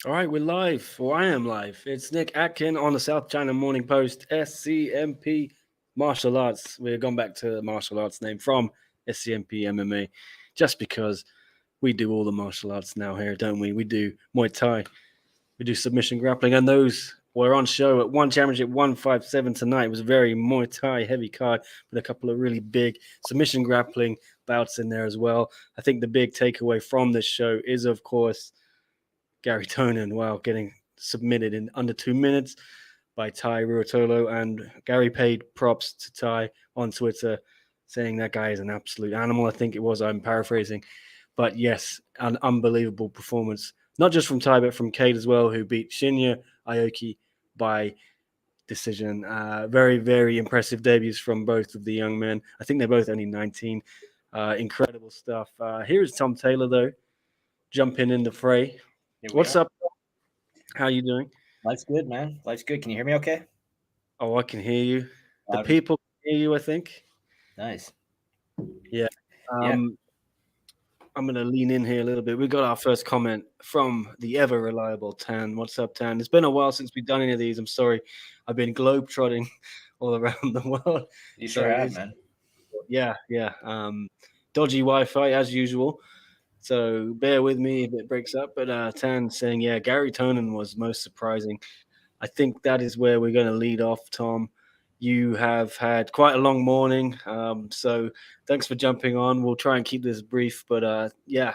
All right, we're live, or I am live. It's Nick Atkin on the South China Morning Post, SCMP Martial Arts. We've gone back to the martial arts name from SCMP MMA, just because we do all the martial arts now here, don't we? We do Muay Thai, we do submission grappling, and those were on show at One Championship 157 tonight. It was a very Muay Thai heavy card with a couple of really big submission grappling bouts in there as well. I think the big takeaway from this show is, of course, Garry Tonon, wow, getting submitted in under 2 minutes by Tye Ruotolo. And Garry paid props to Tye on Twitter, saying that guy is an absolute animal. I think it was, I'm paraphrasing. But yes, an unbelievable performance, not just from Tye, but from Kade as well, who beat Shinya Aoki by decision. Very, very impressive debuts from both of the young men. I think they're both only 19. Incredible stuff. Here is Tom Taylor, though, jumping in the fray. What's up? How you doing? Life's good, man. Life's good. Can you hear me okay? Oh, I can hear you. The people can hear you, I think. Nice. Yeah. I'm going to lean in here a little bit. We got our first comment from the ever reliable Tan. What's up, Tan? It's been a while since we've done any of these. I'm sorry. I've been globetrotting all around the world. You sure have, man. Yeah. Dodgy Wi-Fi as usual. So bear with me if it breaks up. But Tan saying, yeah, Garry Tonon was most surprising. I think that is where we're going to lead off, Tom. You have had quite a long morning. So thanks for jumping on. We'll try and keep this brief. But yeah,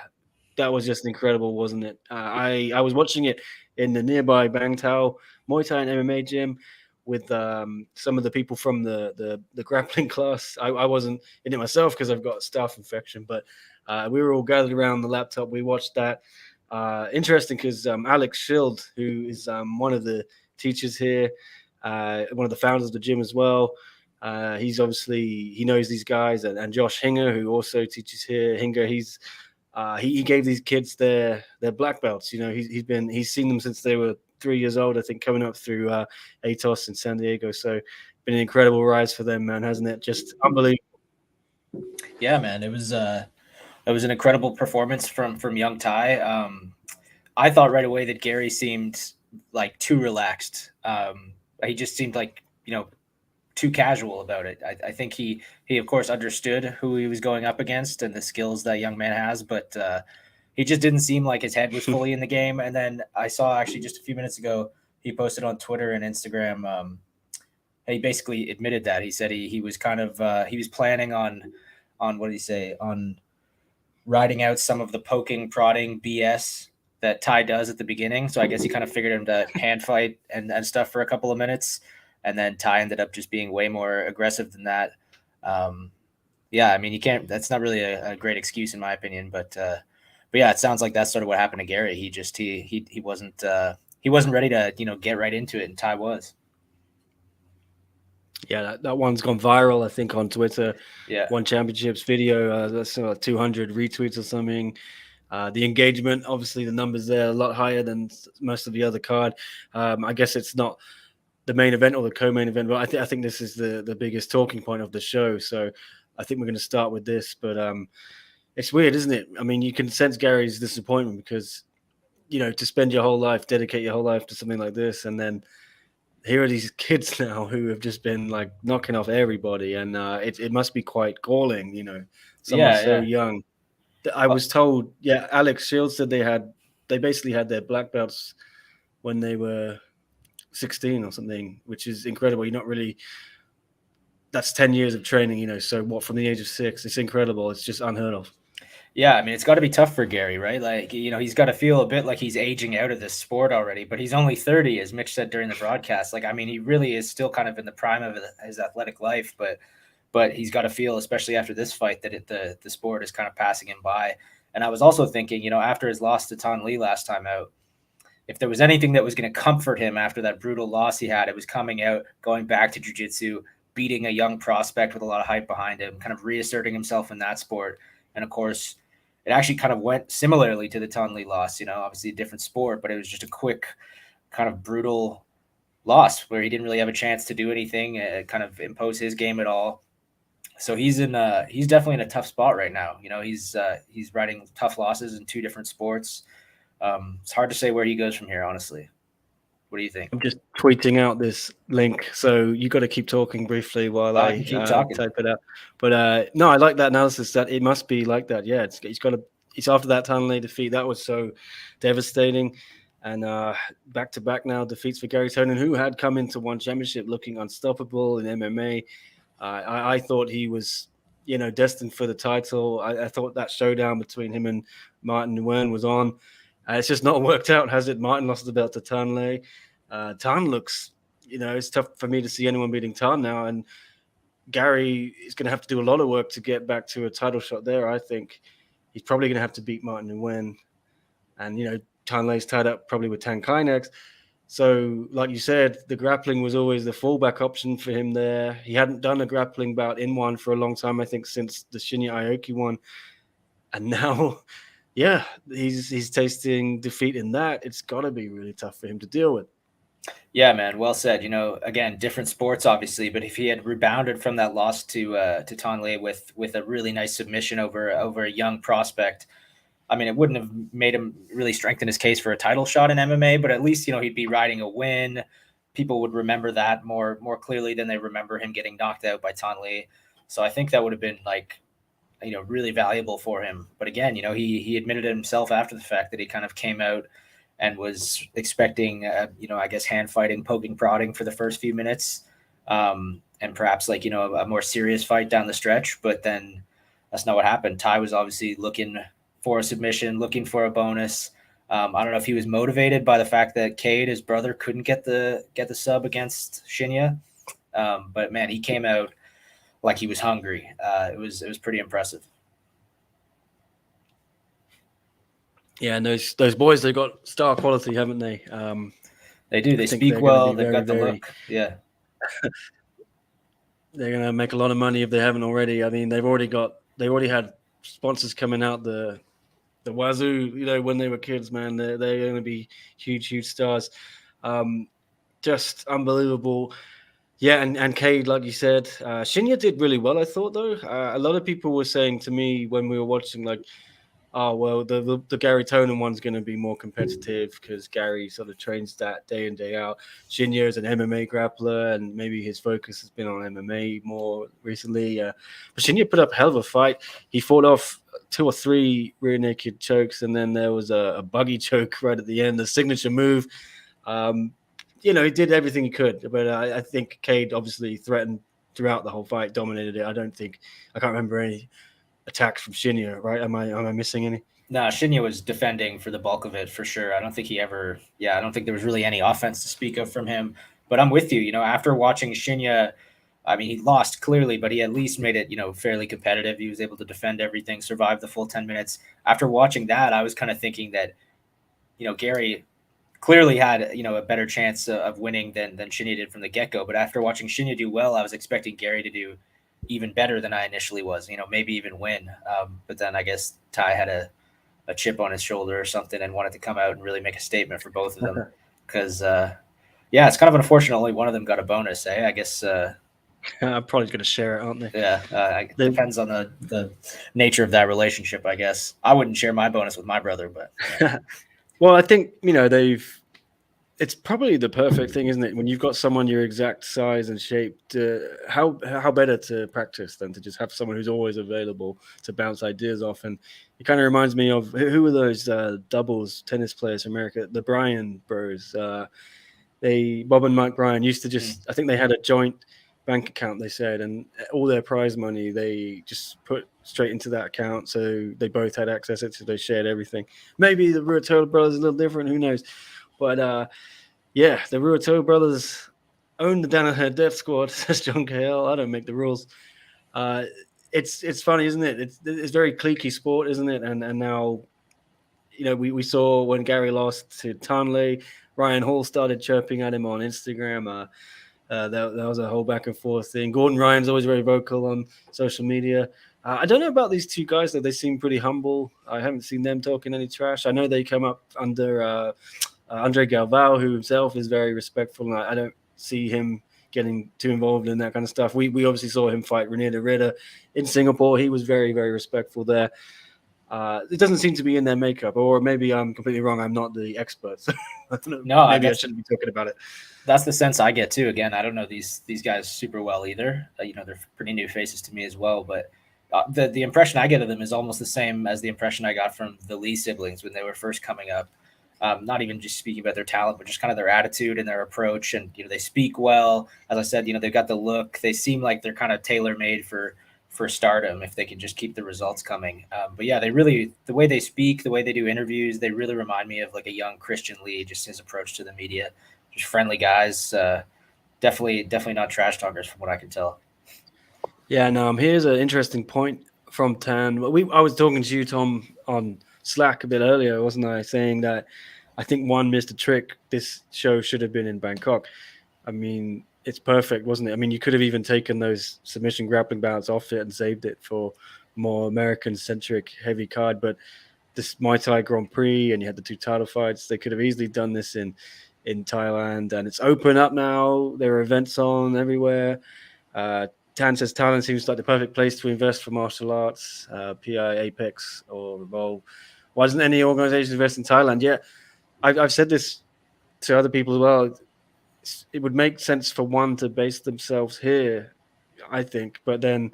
that was just incredible, wasn't it? I was watching it in the nearby Bangtao Muay Thai and MMA gym with some of the people from the grappling class. I wasn't in it myself because I've got a staph infection, but we were all gathered around the laptop. We watched that. Interesting because Alex Schild, who is one of the teachers here, one of the founders of the gym as well. He knows these guys, and Josh Hinger, who also teaches here. Hinger, he gave these kids their black belts. You know, he's seen them since they were 3 years old, I think, coming up through ATOS in San Diego. So been an incredible rise for them, man, hasn't it? Just unbelievable. Yeah, man, it was an incredible performance from young Tye. I thought right away that Garry seemed like too relaxed. He just seemed like, too casual about it. I think he of course understood who he was going up against and the skills that young man has, but he just didn't seem like his head was fully in the game. And then I saw actually just a few minutes ago, he posted on Twitter and Instagram. He basically admitted that he said he was kind of he was planning on what did he say, on riding out some of the poking, prodding BS that Tye does at the beginning. So I guess he kind of figured him to hand fight and stuff for a couple of minutes. And then Tye ended up just being way more aggressive than that. Yeah, I mean, you can't, that's not really a great excuse in my opinion, but yeah, it sounds like that's sort of what happened to Garry. He wasn't ready to, get right into it. And Tye was. Yeah, that one's gone viral, I think, on Twitter. Yeah. One Championships video, that's 200 retweets or something. The engagement, obviously, the numbers there are a lot higher than most of the other card. I guess it's not the main event or the co-main event, but I think this is the biggest talking point of the show. So I think we're going to start with this. But it's weird, isn't it? I mean, you can sense Garry's disappointment because, to spend your whole life, dedicate your whole life to something like this, and then here are these kids now who have just been like knocking off everybody, and it must be quite galling, someone so young. I was told, Alex Shields said they basically had their black belts when they were 16 or something, which is incredible. That's 10 years of training, so what, from the age of 6, it's incredible. It's just unheard of. Yeah, I mean, it's got to be tough for Garry, right? Like, he's got to feel a bit like he's aging out of this sport already, but he's only 30, as Mitch said during the broadcast. Like, I mean, he really is still kind of in the prime of his athletic life, but he's got to feel, especially after this fight, that the sport is kind of passing him by. And I was also thinking, after his loss to Ton Lee last time out, if there was anything that was going to comfort him after that brutal loss he had, it was coming out, going back to jiu-jitsu, beating a young prospect with a lot of hype behind him, kind of reasserting himself in that sport. And of course, it actually kind of went similarly to the Ton Lee loss, obviously a different sport, but it was just a quick kind of brutal loss where he didn't really have a chance to do anything, kind of impose his game at all. So he's definitely in a tough spot right now. He's riding tough losses in 2 different sports. It's hard to say where he goes from here, honestly. What do you think? I'm just tweeting out this link, so you got to keep talking briefly while I I can keep talking. type it out. But no, I like that analysis. That it must be like that. Yeah, it's got to. It's after that Tanley defeat that was so devastating, and back to back now defeats for Garry Tonon, who had come into one championship looking unstoppable in MMA. I thought he was, destined for the title. I thought that showdown between him and Martin Nguyen was on. It's just not worked out, has it? Martin lost the belt to Tanley. Tan looks, it's tough for me to see anyone beating Tan now. And Garry is going to have to do a lot of work to get back to a title shot there. I think he's probably going to have to beat Martin Nguyen. And, Tanley's tied up probably with Tan Kai next. So, like you said, the grappling was always the fallback option for him there. He hadn't done a grappling bout in one for a long time, I think, since the Shinya Aoki one. And now, yeah, he's tasting defeat in that. It's got to be really tough for him to deal with. Yeah, man. Well said. Again, different sports, obviously, but if he had rebounded from that loss to Tonley with a really nice submission over a young prospect, I mean, it wouldn't have made him really strengthen his case for a title shot in MMA, but at least, he'd be riding a win. People would remember that more clearly than they remember him getting knocked out by Tonley. So I think that would have been really valuable for him. But again, he admitted it himself after the fact that he kind of came out and was expecting, I guess hand fighting, poking, prodding for the first few minutes, and perhaps a more serious fight down the stretch. But then that's not what happened. Tye was obviously looking for a submission, looking for a bonus. I don't know if he was motivated by the fact that Kade, his brother, couldn't get the sub against Shinya. But man, he came out like he was hungry. It was pretty impressive. Yeah, and those boys, they've got star quality, haven't they? They do. They speak well. They've got the look. Yeah. They're going to make a lot of money if they haven't already. I mean, they already had sponsors coming out the wazoo, when they were kids, man. They're going to be huge stars. Just unbelievable. Yeah, and Kade, like you said, Shinya did really well, I thought, though. A lot of people were saying to me when we were watching, oh, well, the Garry Tonon one's going to be more competitive because Garry sort of trains that day in, day out. Shinya is an MMA grappler, and maybe his focus has been on MMA more recently. But Shinya put up a hell of a fight. He fought off 2 or 3 rear naked chokes, and then there was a buggy choke right at the end, the signature move. He did everything he could, but I think Kade obviously threatened throughout the whole fight, dominated it. I can't remember any attacks from Shinya, right? Am I missing any? No, Shinya was defending for the bulk of it for sure. I don't think there was really any offense to speak of from him. But I'm with you. After watching Shinya, I mean, he lost clearly, but he at least made it, fairly competitive. He was able to defend everything, survive the full 10 minutes. After watching that, I was kind of thinking that, Garry clearly had, a better chance of winning than Shinya did from the get-go. But after watching Shinya do well, I was expecting Garry to do even better than I initially was, maybe even win. But then I guess Tye had a chip on his shoulder or something and wanted to come out and really make a statement for both of them. Because, it's kind of unfortunate only one of them got a bonus, eh? I guess. I'm probably going to share it, aren't they? Yeah, it depends on the nature of that relationship, I guess. I wouldn't share my bonus with my brother, but. Yeah. Well, I think, it's probably the perfect thing, isn't it? When you've got someone your exact size and shape, how better to practice than to just have someone who's always available to bounce ideas off. And it kind of reminds me of who were those doubles tennis players from America, the Bryan bros. Bob and Mike Bryan used to just, I think they had a joint bank account, they said, and all their prize money they just put straight into that account. So they both had access to it, so they shared everything. Maybe the Ruitolo brothers are a little different, who knows? But the Ruitolo brothers own the Danaher Death Squad, says John Cahill. I don't make the rules. It's funny, isn't it? It's very cliquey sport, isn't it? And now, we saw when Garry lost to Tanley, Ryan Hall started chirping at him on Instagram. That was a whole back and forth thing. Gordon Ryan's always very vocal on social media. I don't know about these two guys, though. They seem pretty humble. I haven't seen them talking any trash. I know they come up under Andre Galvao, who himself is very respectful, and I don't see him getting too involved in that kind of stuff. We obviously saw him fight Renier de Ridder in Singapore. He was very, very respectful there. It doesn't seem to be in their makeup, or maybe I'm completely wrong. I'm not the expert, so I don't know. No, Maybe I shouldn't be talking about it. That's the sense I get too. Again, I don't know these guys super well either. They're pretty new faces to me as well. But the impression I get of them is almost the same as the impression I got from the Lee siblings when they were first coming up. Not even just speaking about their talent, but just kind of their attitude and their approach. And they speak well. As I said, they've got the look. They seem like they're kind of tailor made for stardom if they can just keep the results coming. But yeah, they really, the way they speak, the way they do interviews, they really remind me of like a young Christian Lee, just his approach to the media. Just friendly guys. Definitely not trash talkers from what I can tell. Yeah, no. Here's an interesting point from Tan. I was talking to you, Tom, on Slack a bit earlier, wasn't I? Saying that I think one missed a trick. This show should have been in Bangkok. I mean, it's perfect, wasn't it? I mean, you could have even taken those submission grappling bouts off it and saved it for more American-centric heavy card. But this Muay Thai Grand Prix, and you had the 2 title fights. They could have easily done this in Thailand, and it's open up now. There are events on everywhere. Tan says Thailand seems like the perfect place to invest for martial arts, PI, Apex, or Revolve. Why doesn't any organization invest in Thailand? Yeah, I've said this to other people as well. It would make sense for one to base themselves here, I think, but then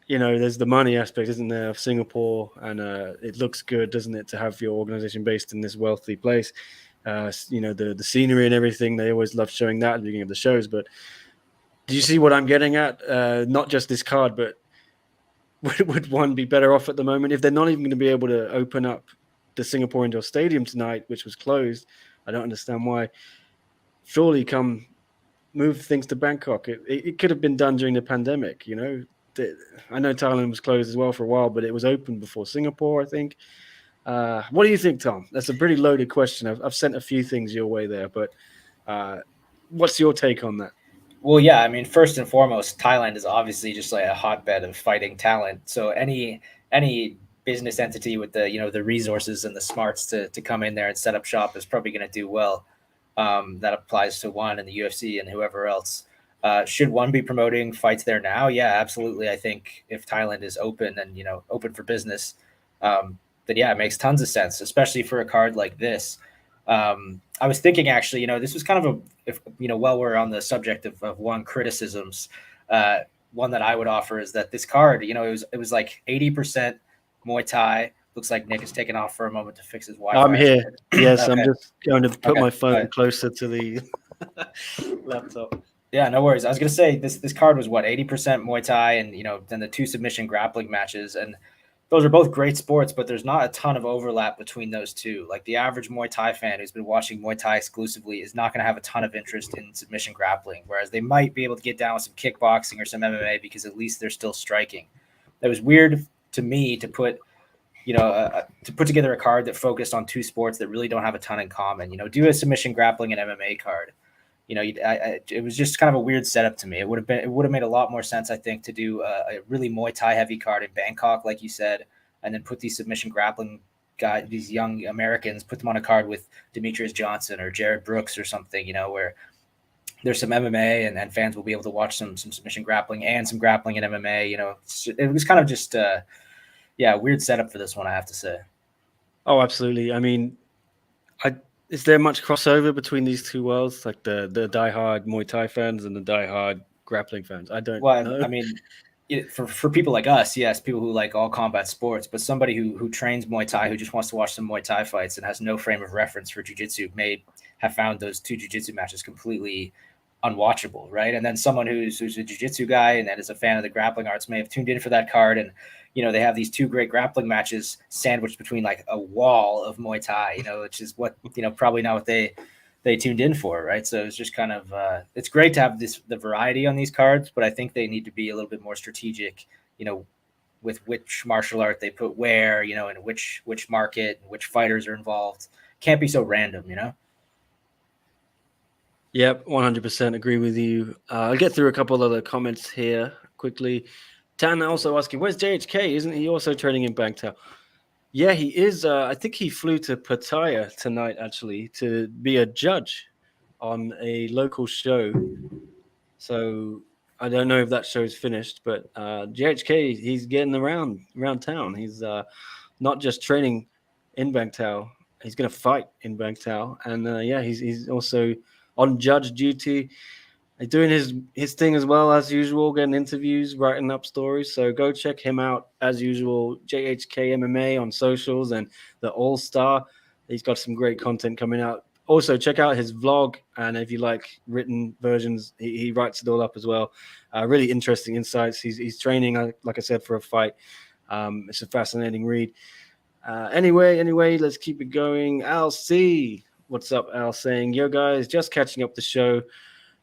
there's the money aspect, isn't there, of Singapore, and it looks good, doesn't it, to have your organization based in this wealthy place. The scenery and everything, they always love showing that at the beginning of the shows. But do you see what I'm getting at? Not just this card, but would one be better off at the moment if they're not even going to be able to open up the Singapore Indoor Stadium tonight, which was closed? I don't understand why. Surely come move things to Bangkok. It could have been done during the pandemic, I know Thailand was closed as well for a while, but it was open before Singapore, I think. What do you think, Tom? That's a pretty loaded question. I've sent a few things your way there, but what's your take on that? Well, yeah, I mean, first and foremost, Thailand is obviously just like a hotbed of fighting talent. So any business entity with the resources and the smarts to come in there and set up shop is probably going to do well. That applies to one and the UFC and whoever else. Should one be promoting fights there now? Yeah, absolutely. I think if Thailand is open and open for business, then yeah, it makes tons of sense, especially for a card like this. I was thinking actually, this was kind of while we're on the subject of one criticisms, one that I would offer is that this card, it was like 80% Muay Thai. Looks like Nick is taking off for a moment to fix his Wi-Fi. I'm here. Yes, okay. I'm just going to put my phone closer to the laptop. Yeah, no worries. I was going to say this card was 80% Muay Thai and, then the 2 submission grappling matches. And those are both great sports, but there's not a ton of overlap between those two. Like the average Muay Thai fan who's been watching Muay Thai exclusively is not going to have a ton of interest in submission grappling, whereas they might be able to get down with some kickboxing or some MMA because at least they're still striking. It was weird to me to put together a card that focused on 2 sports that really don't have a ton in common. Do a submission grappling and MMA card. It was just kind of a weird setup to me. It would have made a lot more sense, I think, to do a really Muay Thai heavy card in Bangkok, like you said, and then put these submission grappling guys, these young Americans, put them on a card with Demetrius Johnson or Jared Brooks or something, where there's some MMA and fans will be able to watch some submission grappling and some grappling in MMA. It was kind of just weird setup for this one, I have to say. Oh, absolutely. I mean, is there much crossover between these two worlds, like the diehard Muay Thai fans and the diehard grappling fans? I don't know. I mean, for people like us, yes, people who like all combat sports, but somebody who trains Muay Thai, who just wants to watch some Muay Thai fights and has no frame of reference for jiu-jitsu may have found those 2 jiu-jitsu matches completely unwatchable, right? And then someone who's a jiu-jitsu guy and that is a fan of the grappling arts may have tuned in for that card, and they have these 2 great grappling matches sandwiched between like a wall of Muay Thai, which is what probably not what they tuned in for, right? So it's just kind of it's great to have the variety on these cards, but I think they need to be a little bit more strategic, with which martial art they put where, and which market and which fighters are involved. Can't be so random, Yep, 100% agree with you. I'll get through a couple other comments here quickly. Tan also asking, where's JHK? Isn't he also training in Bangkok? Yeah, he is. I think he flew to Pattaya tonight, actually, to be a judge on a local show. So I don't know if that show's finished, but JHK, he's getting around town. He's not just training in Bangtao, he's going to fight in Bangtao. And he's also on judge duty. He's doing his thing as well as usual, getting interviews, writing up stories. So go check him out as usual, JHK MMA on socials and the All Star. He's got some great content coming out. Also, check out his vlog, and if you like written versions, he writes it all up as well. Really interesting insights. He's training, like I said, for a fight. It's a fascinating read. Anyway, let's keep it going. Al C, what's up, Al? Saying, yo guys, just catching up the show.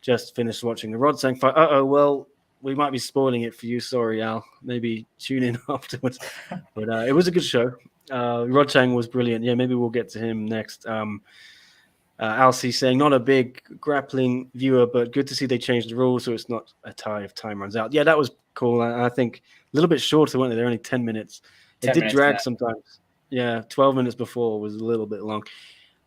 Just finished watching the Rodtang fight. Well, we might be spoiling it for you. Sorry, Al. Maybe tune in afterwards. But it was a good show. Rodtang was brilliant. Yeah, maybe we'll get to him next. Alcy saying, not a big grappling viewer, but good to see they changed the rules so it's not a tie if time runs out. Yeah, that was cool. I think a little bit shorter, weren't they? They're only 10 minutes. It did drag sometimes. Yeah, 12 minutes before was a little bit long.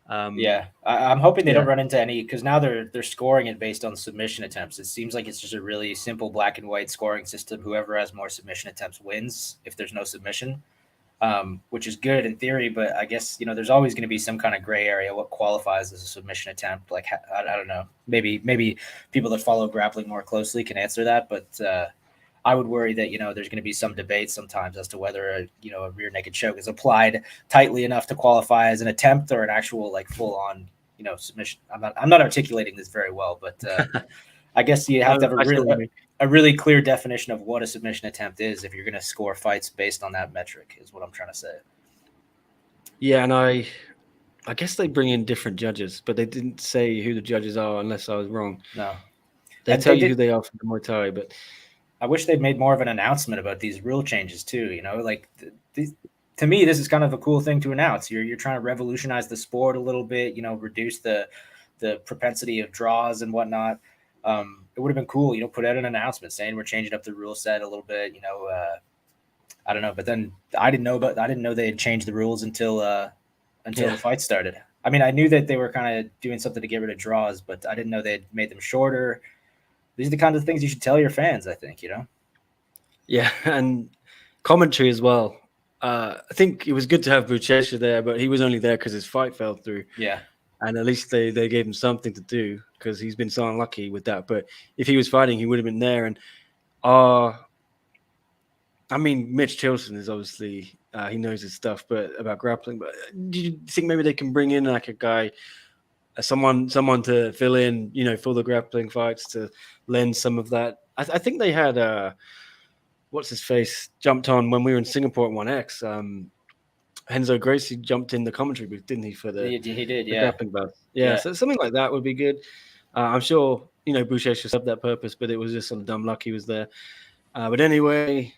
I'm hoping they don't run into any, because now they're scoring it based on submission attempts. It seems like it's just a really simple black and white scoring system. Whoever has more submission attempts wins if there's no submission, which is good in theory. But I guess, there's always going to be some kind of gray area. What qualifies as a submission attempt? Like, I don't know. Maybe people that follow grappling more closely can answer that. But I would worry that, there's going to be some debate sometimes as to whether a rear naked choke is applied tightly enough to qualify as an attempt or an actual like full on, submission. I'm not articulating this very well, but I guess you have to have a really clear definition of what a submission attempt is if you're going to score fights based on that metric, is what I'm trying to say. Yeah, and I guess they bring in different judges, but they didn't say who the judges are unless I was wrong. No. They tell you who they are for the Muay Thai, but I wish they'd made more of an announcement about these rule changes too. To me, this is kind of a cool thing to announce. You're trying to revolutionize the sport a little bit, reduce the propensity of draws and whatnot. It would have been cool, put out an announcement saying we're changing up the rule set a little bit. I don't know, but then I didn't know they had changed the rules until the fight started. I mean, I knew that they were kind of doing something to get rid of draws, but I didn't know they had made them shorter. These are the kinds of things you should tell your fans, I think, Yeah, and commentary as well. I think it was good to have Buchecha there, but he was only there because his fight fell through. Yeah. And at least they gave him something to do because he's been so unlucky with that. But if he was fighting, he would have been there. And Mitch Chilson is obviously, he knows his stuff about grappling. But do you think maybe they can bring in like a guy, someone to fill in, for the grappling fights, to lend some of that? I think they had what's his face jumped on when we were in Singapore at 1X. Henzo Gracie jumped in the commentary booth, didn't he? For the he did, the grappling bout. Yeah, so something like that would be good. I'm sure Boucher should have that purpose, but it was just some dumb luck he was there. But anyway,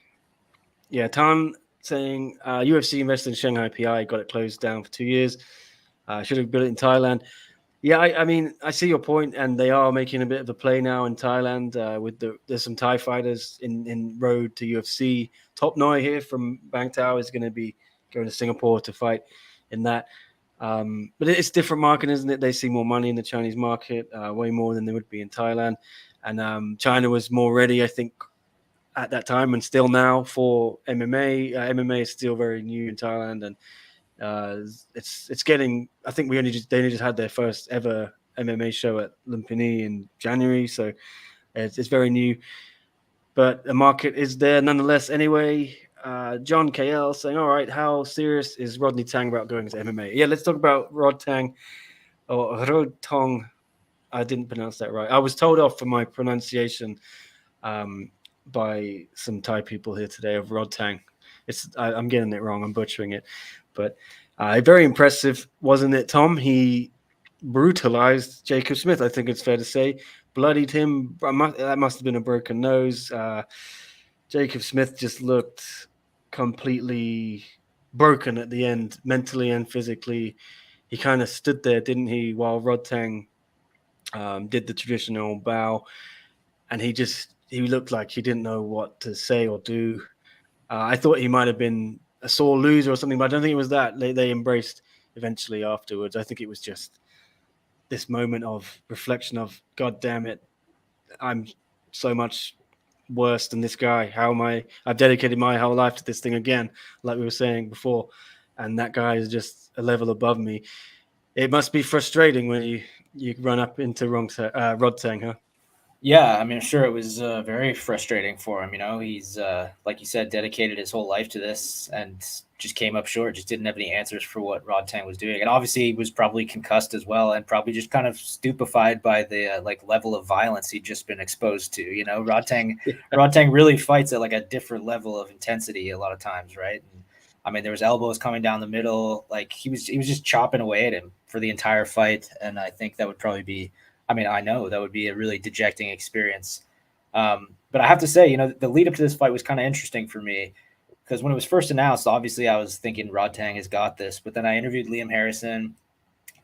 yeah, Tan saying UFC invested in Shanghai PI, got it closed down for 2 years. Should have built it in Thailand. Yeah, I mean, I see your point, and they are making a bit of a play now in Thailand there's some Thai fighters in road to UFC. Top Noi here from Bangtao is going to be going to Singapore to fight in that. But it's a different market, isn't it? They see more money in the Chinese market, way more than they would be in Thailand. And China was more ready, I think, at that time and still now for MMA. MMA is still very new in Thailand, and it's getting. I think they only just had their first ever MMA show at Lumpini in January, so it's very new. But the market is there nonetheless. Anyway, John KL saying, "All right, how serious is Rodney Tang about going to MMA?" Yeah, let's talk about Rodtang or Rodtang. I didn't pronounce that right. I was told off for my pronunciation by some Thai people here today of Rodtang. I'm getting it wrong. I'm butchering it. But very impressive, wasn't it, Tom? He brutalized Jacob Smith, I think it's fair to say. Bloodied him. That must have been a broken nose. Jacob Smith just looked completely broken at the end, mentally and physically. He kind of stood there, didn't he, while Rodtang did the traditional bow. And he looked like he didn't know what to say or do. I thought he might have been a sore loser or something, but I don't think it was that. They embraced eventually afterwards. I think it was just this moment of reflection of, God damn it, I'm so much worse than this guy? How am I? I've dedicated my whole life to this thing again, like we were saying before, and that guy is just a level above me. It must be frustrating when you run up into Rodtang, huh? Yeah, I mean, I'm sure it was very frustrating for him. You know, he's like you said, dedicated his whole life to this, and just came up short. Just didn't have any answers for what Rodtang was doing, and obviously he was probably concussed as well, and probably just kind of stupefied by the like level of violence he'd just been exposed to. You know, Rodtang really fights at like a different level of intensity a lot of times, right? And, I mean, there was elbows coming down the middle, like he was just chopping away at him for the entire fight, and I think that would probably be, I mean, I know that would be a really dejecting experience. But I have to say, you know, the lead up to this fight was kind of interesting for me because when it was first announced, obviously I was thinking Rodtang has got this. But then I interviewed Liam Harrison,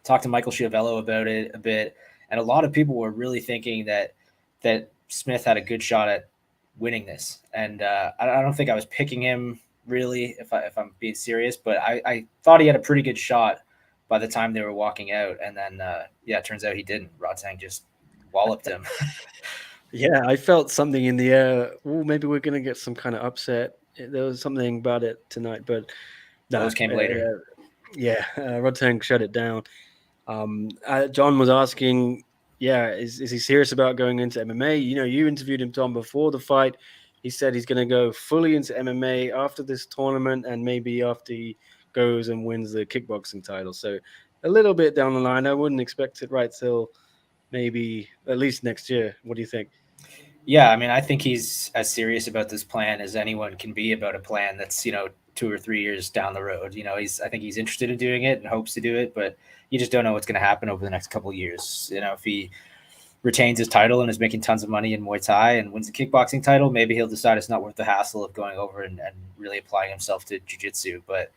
talked to Michael Schiavello about it a bit, and a lot of people were really thinking that Smith had a good shot at winning this. And I don't think I was picking him really, if I'm being serious, but I thought he had a pretty good shot by the time they were walking out. And then, it turns out he didn't. Rodtang just walloped him. Yeah, I felt something in the air. Oh, maybe we're going to get some kind of upset. There was something about it tonight, but Those came later. Rodtang shut it down. John was asking, is he serious about going into MMA? You know, you interviewed him, Tom, before the fight. He said he's going to go fully into MMA after this tournament and maybe after he goes and wins the kickboxing title. So a little bit down the line. I wouldn't expect it right till maybe at least next year. What do you think? Yeah, I mean, I think he's as serious about this plan as anyone can be about a plan that's, you know, 2 or 3 years down the road. You know, I think he's interested in doing it and hopes to do it, but you just don't know what's going to happen over the next couple of years. You know, if he retains his title and is making tons of money in Muay Thai and wins the kickboxing title, maybe he'll decide it's not worth the hassle of going over and really applying himself to jiu-jitsu. But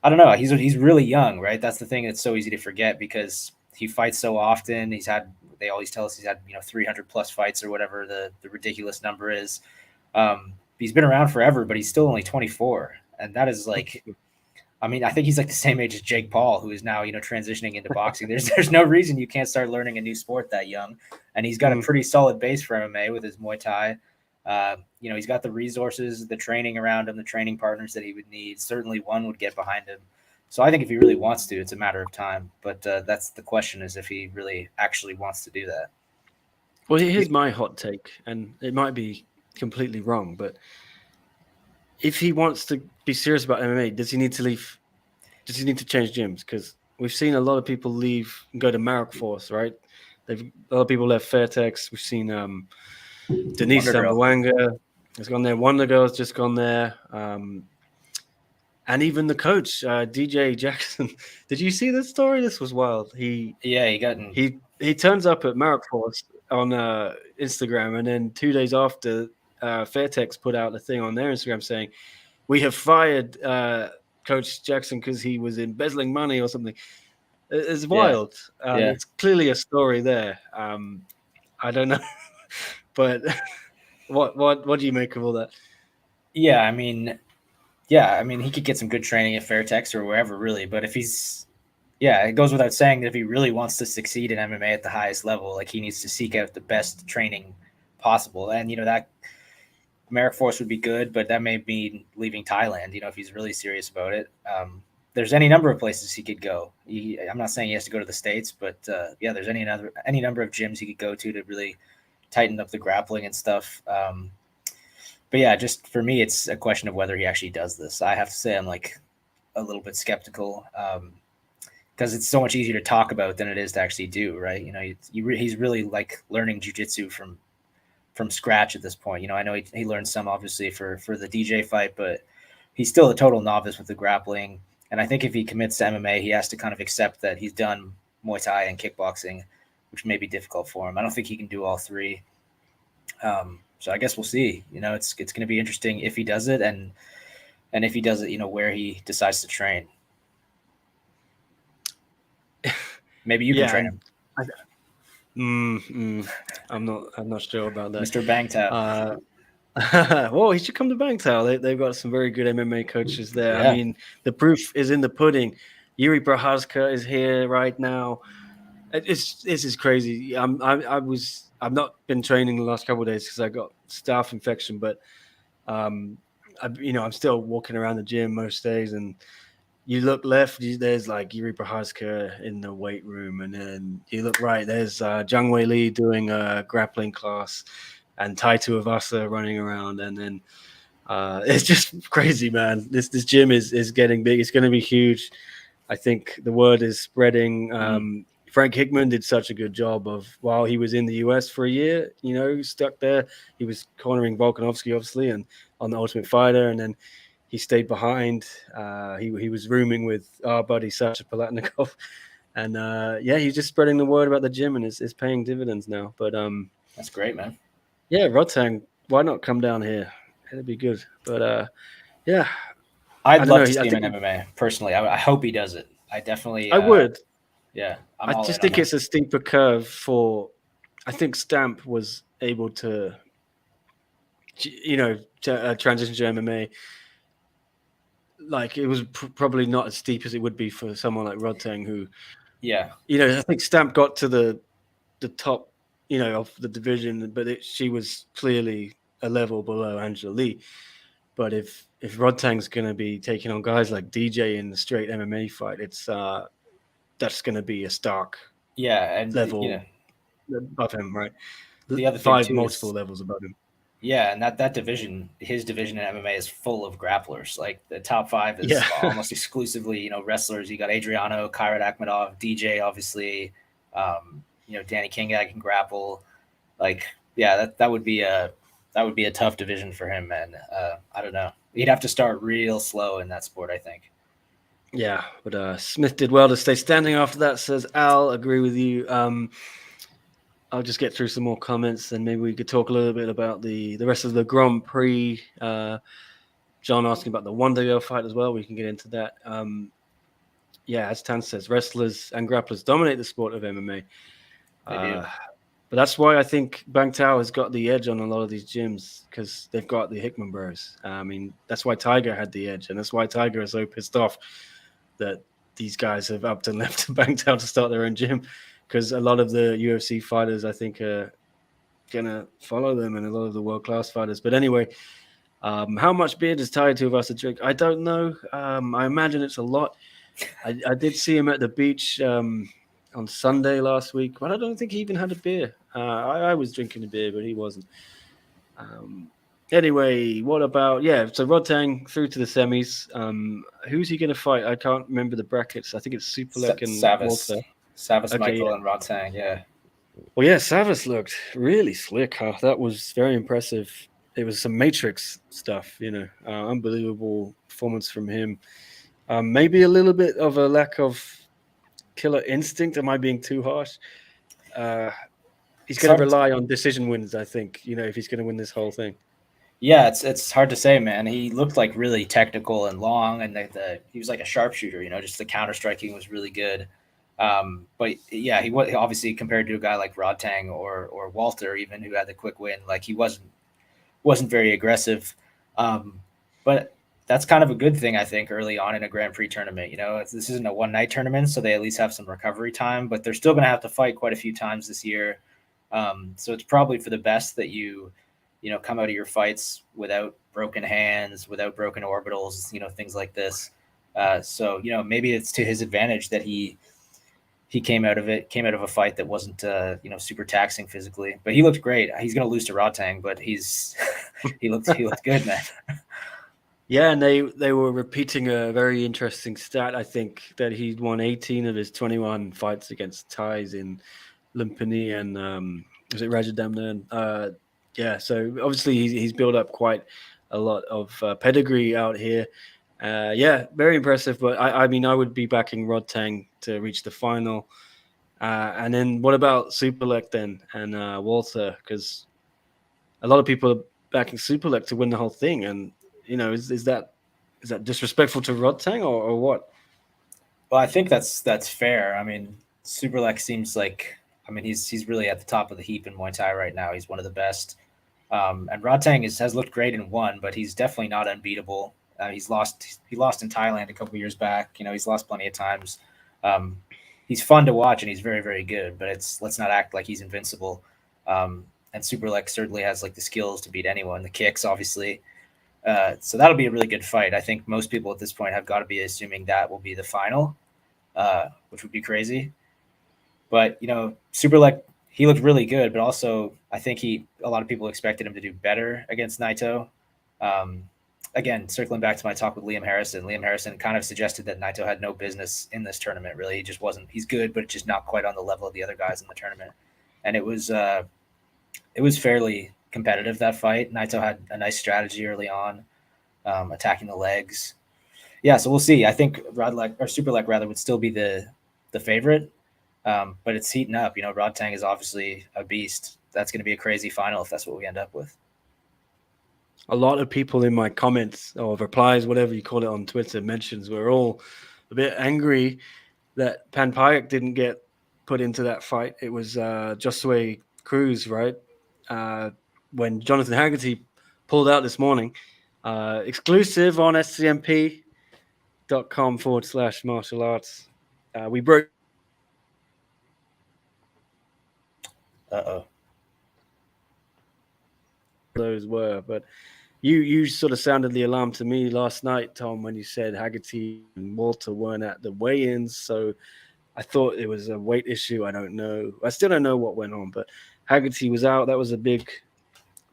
I don't know. He's really young, right? That's the thing that's so easy to forget because he fights so often. They always tell us he's had, you know, 300 plus fights or whatever the ridiculous number is. He's been around forever, but he's still only 24. And that is like, I mean, I think he's like the same age as Jake Paul, who is now, you know, transitioning into boxing. There's no reason you can't start learning a new sport that young. And he's got a pretty solid base for MMA with his Muay Thai. You know, he's got the resources, the training around him, the training partners that he would need. Certainly one would get behind him. So I think if he really wants to, it's a matter of time. But that's the question, is if he really actually wants to do that. Well, here's my hot take, and it might be completely wrong, but if he wants to be serious about MMA, does he need to leave? Does he need to change gyms? Because we've seen a lot of people leave and go to Marek Force, right? A lot of people left Fairtex. We've seen Denise Zamboanga has gone there. Wonder Girl's just gone there. And even the coach, DJ Jackson. Did you see this story? This was wild. He turns up at Marek Force on Instagram, and then 2 days after, Fairtex put out a thing on their Instagram saying, "We have fired Coach Jackson because he was embezzling money or something." It's wild. It's clearly a story there. I don't know, but what do you make of all that? Yeah, I mean, he could get some good training at Fairtex or wherever, really. But if he's, it goes without saying that if he really wants to succeed in MMA at the highest level, like, he needs to seek out the best training possible. And, you know, that Marek Force would be good, but that may mean leaving Thailand, you know, if he's really serious about it. There's any number of places he could go. I'm not saying he has to go to the States, but there's any number of gyms he could go to really tighten up the grappling and stuff. But yeah, just for me, it's a question of whether he actually does this. I have to say I'm like a little bit skeptical because it's so much easier to talk about than it is to actually do, right? You know, he's really like learning jiu-jitsu from scratch at this point. You know, I know he learned some obviously for the DJ fight, but he's still a total novice with the grappling. And I think if he commits to MMA, he has to kind of accept that he's done Muay Thai and kickboxing, which may be difficult for him. I don't think he can do all three. So I guess we'll see. You know, it's going to be interesting if he does it, and if he does it, you know, where he decides to train. Maybe you can train him. I'm not sure about that. Mr. Bangtao. Well, he should come to Bangtao. They've got some very good MMA coaches there. Yeah. I mean, the proof is in the pudding. Yuri Prohaska is here right now. This is crazy. I was I've not been training the last couple of days because I got staph infection, but I'm still walking around the gym most days, and you look left, there's like Yuri Prohaska in the weight room, and then you look right, there's Zhang Wei Li doing a grappling class, and Tye Ruotolo running around, and then it's just crazy, man. This gym is getting big. It's going to be huge. I think the word is spreading. Frank Hickman did such a good job of, while he was in the US for a year, stuck there. He was cornering Volkanovski, obviously, and on the Ultimate Fighter, and then he stayed behind. He was rooming with our buddy Sasha Palatnikov, and he's just spreading the word about the gym, and it's paying dividends now. But that's great, man. Yeah, Rodtang, why not come down here? It'd be good. But yeah, I'd love to see him in MMA personally. I hope he does it. I definitely. I would. Yeah, I just think it's a steeper curve for. I think Stamp was able to, transition to MMA. Like, it was probably not as steep as it would be for someone like Rodtang, who, I think Stamp got to the top, of the division, but she was clearly a level below Angela Lee. But if Rodtang's going to be taking on guys like DJ in the straight MMA fight, it's that's going to be a stark level above him, right? The other five multiple levels above him. Yeah, and that division, his division in MMA is full of grapplers. Like, the top 5 is almost exclusively, wrestlers. You got Adriano, Kairat Akhmadov, DJ, obviously, Danny Kinga can grapple. Like, yeah, that would be a tough division for him, and I don't know. He'd have to start real slow in that sport, I think. Yeah, but Smith did well to stay standing after that, says Al. Agree with you. I'll just get through some more comments, and maybe we could talk a little bit about the rest of the Grand Prix. John asking about the Wonder Girl fight as well. We can get into that. As Tan says, wrestlers and grapplers dominate the sport of MMA. But that's why I think Bang Tao has got the edge on a lot of these gyms, because they've got the Hickman bros. I mean, that's why Tiger had the edge, and that's why Tiger is so pissed off that these guys have upped and left to Bang Tao to start their own gym, because a lot of the UFC fighters, I think, are going to follow them, and a lot of the world-class fighters. But anyway, how much beer does Tye Ruotolo drink? I don't know. I imagine it's a lot. I did see him at the beach on Sunday last week, but I don't think he even had a beer. I was drinking a beer, but he wasn't. Anyway, what about, so Rodtang through to the semis. Who's he going to fight? I can't remember the brackets. I think it's Superlek and Walter. Savas, Michael, and Rodtang, yeah. Well, yeah, Savas looked really slick. That was very impressive. It was some Matrix stuff, unbelievable performance from him. Maybe a little bit of a lack of killer instinct. Am I being too harsh? He's going to rely on decision wins, I think, if he's going to win this whole thing. Yeah, it's hard to say, man. He looked like really technical and long, and he was like a sharpshooter, just the counter striking was really good. But yeah, he was obviously, compared to a guy like Rodtang or Walter, even, who had the quick win, like, he wasn't very aggressive. But that's kind of a good thing, I think, early on in a Grand Prix tournament. This isn't a one-night tournament, so they at least have some recovery time, but they're still going to have to fight quite a few times this year. So it's probably for the best that you come out of your fights without broken hands, without broken orbitals, things like this. So maybe it's to his advantage that he came out of a fight that wasn't super taxing physically. But he looked great. He's going to lose to Rodtang, but he looked good, man. Yeah, and they were repeating a very interesting stat. I think that he'd won 18 of his 21 fights against Thais in Lumpini and was it Rajadamnern? So obviously he's built up quite a lot of pedigree out here. Very impressive. But I mean, I would be backing Rodtang to reach the final. And then what about Superlek then and Walter? Because a lot of people are backing Superlek to win the whole thing. And, is that disrespectful to Rodtang or what? Well, I think that's fair. I mean, Superlek seems like, he's really at the top of the heap in Muay Thai right now. He's one of the best. And Rodtang has looked great in one, but he's definitely not unbeatable. He lost in Thailand a couple years back. He's lost plenty of times. He's fun to watch, and he's very, very good, but let's not act like he's invincible. And Superlek certainly has like the skills to beat anyone. The kicks, obviously. So that'll be a really good fight. I think most people at this point have got to be assuming that will be the final, which would be crazy. But Superlek, he looked really good, but also I think a lot of people expected him to do better against Naito. Again, circling back to my talk with Liam Harrison kind of suggested that Naito had no business in this tournament. Really, he just wasn't. He's good, but just not quite on the level of the other guys in the tournament. And it was fairly competitive, that fight. Naito had a nice strategy early on, attacking the legs. Yeah, so we'll see. I think Superlek rather would still be the favorite, but it's heating up. Rodtang is obviously a beast. That's going to be a crazy final if that's what we end up with. A lot of people in my comments or replies, whatever you call it on Twitter, mentions were all a bit angry that Panpayak didn't get put into that fight. It was Josue Cruz, right? When Jonathan Haggerty pulled out this morning, exclusive on scmp.com/martial arts. We broke. Those were, but you sort of sounded the alarm to me last night, Tom, when you said Haggerty and Walter weren't at the weigh-ins. So I thought it was a weight issue. I don't know. I still don't know what went on, but Haggerty was out. That was a big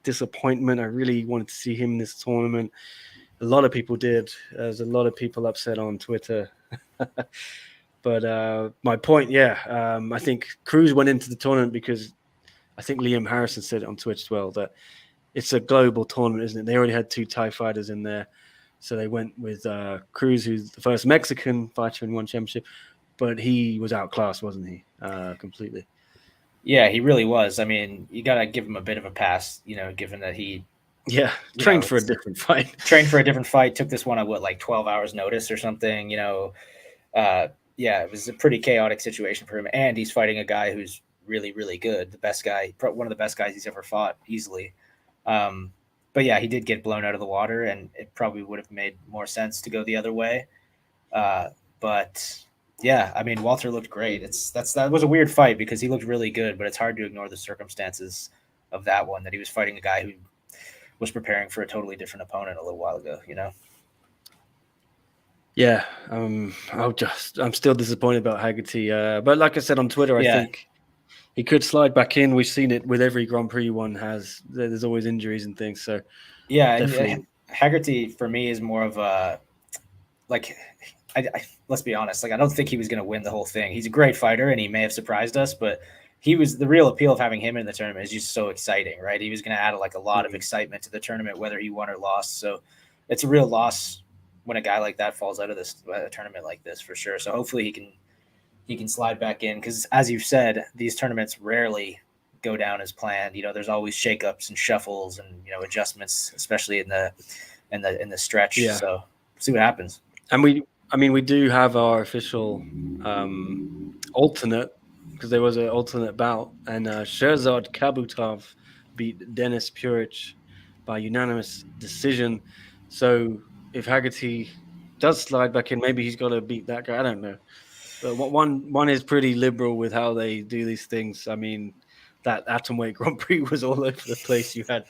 disappointment. I really wanted to see him in this tournament. A lot of people did. There's a lot of people upset on Twitter. But my point, I think Cruz went into the tournament because I think Liam Harrison said it on Twitch as well, that it's a global tournament, isn't it? They already had 2 Thai fighters in there. So they went with Cruz, who's the first Mexican fighter in one championship. But he was outclassed, wasn't he? Completely. Yeah, he really was. I mean, you got to give him a bit of a pass, given that he trained for a different fight. Took this one at 12 hours notice or something, it was a pretty chaotic situation for him. And he's fighting a guy who's really, really good. The best guy, one of the best guys he's ever fought easily. But yeah, he did get blown out of the water, and it probably would have made more sense to go the other way. But yeah, I mean, Walter looked great. That was a weird fight because he looked really good, but it's hard to ignore the circumstances of that one, that he was fighting a guy who was preparing for a totally different opponent a little while ago, Yeah, I'm still disappointed about Haggerty. But like I said on Twitter, I think he could slide back in. We've seen it with every Grand Prix one has. There's always injuries and things. So yeah, and Haggerty for me is more of a let's be honest. I don't think he was going to win the whole thing. He's a great fighter, and he may have surprised us, but he was the real appeal of having him in the tournament is just so exciting, right? He was going to add a lot of excitement to the tournament, whether he won or lost. So it's a real loss when a guy like that falls out of a tournament like this, for sure. So hopefully he can slide back in, because as you've said, these tournaments rarely go down as planned. There's always shakeups and shuffles and adjustments, especially in the stretch. Yeah. So see what happens. And we do have our official alternate, because there was an alternate bout, and Sherzad Kabutov beat Denis Puric by unanimous decision. So if Haggerty does slide back in, maybe he's got to beat that guy. I don't know. But one is pretty liberal with how they do these things. I mean, that Atomweight Grand Prix was all over the place. You had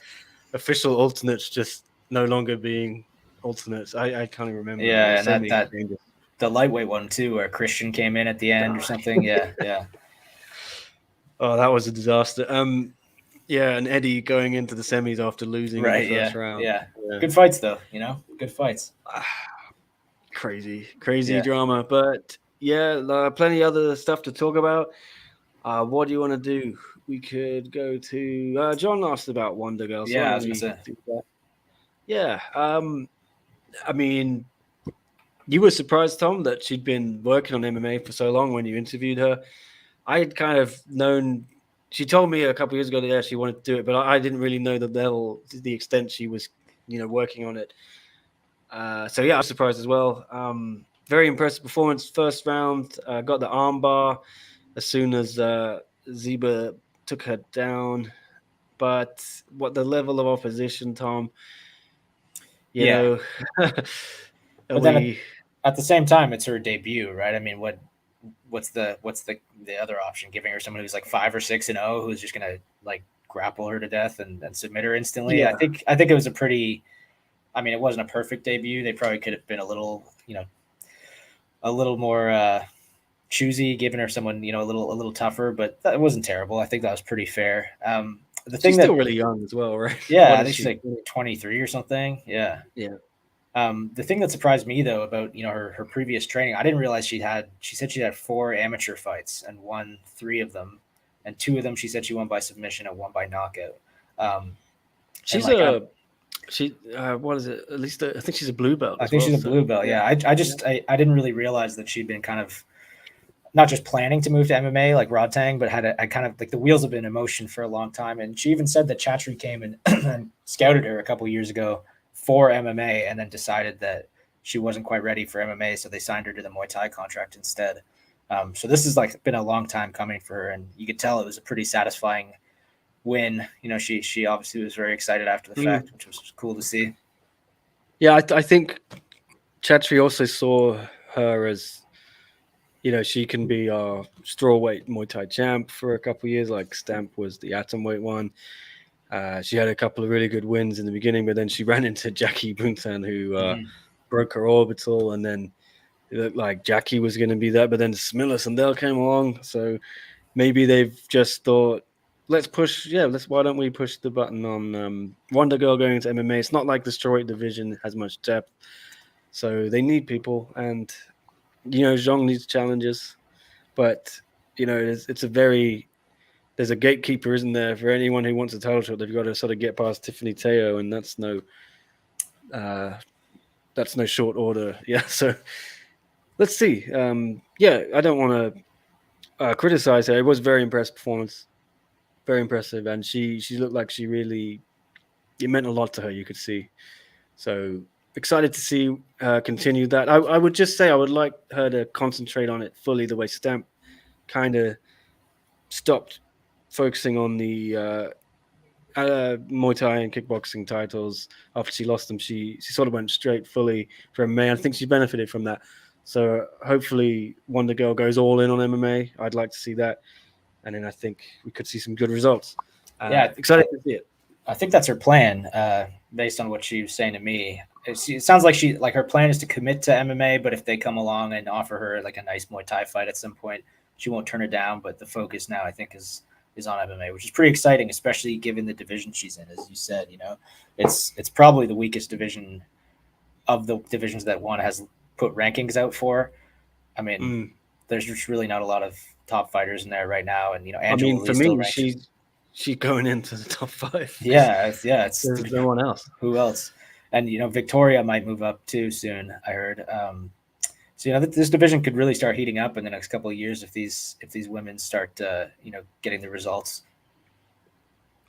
official alternates just no longer being alternates. I can't even remember. Yeah, and that the lightweight one too, where Christian came in at the end or something. Yeah. Oh, that was a disaster. And Eddie going into the semis after losing in the first round. Yeah. Good fights though, good fights. Crazy drama, but plenty other stuff to talk about. What do you want to do? We could go to John asked about Wonder Girl. So I was gonna say. Yeah. I mean, you were surprised, Tom, that she'd been working on MMA for so long when you interviewed her. I had kind of known. She told me a couple of years ago that she wanted to do it, but I didn't really know the level, the extent she was, working on it. I was surprised as well. Very impressive performance. First round, got the arm bar as soon as Ziba took her down. But what the level of opposition, Tom? But then at the same time, it's her debut, right? I mean, what what's the other option? Giving her someone who's like 5 or 6-0, who's just gonna like grapple her to death and submit her instantly. Yeah. I think it was a pretty. I mean, it wasn't a perfect debut. They probably could have been a little more choosy, giving her someone a little tougher, but that wasn't terrible. I think that was pretty fair. The thing She's that still really young as well, right? yeah, What I is think she's she? like 23 or something. Yeah. Yeah. The thing that surprised me though about her previous training, I didn't realize she said she had 4 amateur fights and won 3 of them, and 2 of them she said she won by submission and 1 by knockout. She's like, what is it? At least I think she's a blue belt. I as think well, she's a so, blue belt. Yeah, I didn't really realize that she'd been kind of not just planning to move to MMA like Rodtang, but had kind of like the wheels have been in motion for a long time. And she even said that Chatri came and scouted her a couple years ago for MMA, and then decided that she wasn't quite ready for MMA, so they signed her to the Muay Thai contract instead. So this has like been a long time coming for her, and you could tell it was a pretty satisfying win. She obviously was very excited after the fact, which was cool to see. Yeah, I think Chatri also saw her as, she can be our strawweight Muay Thai champ for a couple of years. Like Stamp was the atomweight one. She had a couple of really good wins in the beginning, but then she ran into Jackie Buntan, who broke her orbital, and then it looked like Jackie was going to be that, but then Smilla Sandel came along. So maybe they've just thought, let's push. Yeah, why don't we push the button on Wonder Girl going into MMA? It's not like the strawweight division has much depth, so they need people, and Zhong needs challenges, but it's a very there's a gatekeeper, isn't there, for anyone who wants a title shot? They've got to sort of get past Tiffany Teo, and that's no short order. Yeah, so let's see. I don't want to criticize her. It was a very impressive performance, very impressive, and she looked like it meant a lot to her. You could see. So excited to see continue that. I would just say I would like her to concentrate on it fully, the way Stamp kind of stopped focusing on the Muay Thai and kickboxing titles after she lost them. She sort of went straight fully for MMA. I think she benefited from that. So hopefully Wonder Girl goes all in on MMA. I'd like to see that. And then I think we could see some good results. Excited to see it. I think that's her plan, based on what she was saying to me. It sounds like her plan is to commit to MMA, but if they come along and offer her like a nice Muay Thai fight at some point, she won't turn it down. But the focus now, I think, is on MMA, which is pretty exciting, especially given the division she's in. As you said, it's probably the weakest division of the divisions that one has put rankings out for. I mean, there's just really not a lot of top fighters in there right now, and Angela for me, she's going into the top 5. Yeah. It's There's no one else. Who else? And Victoria might move up too soon, I heard. So this division could really start heating up in the next couple of years if these women start getting the results.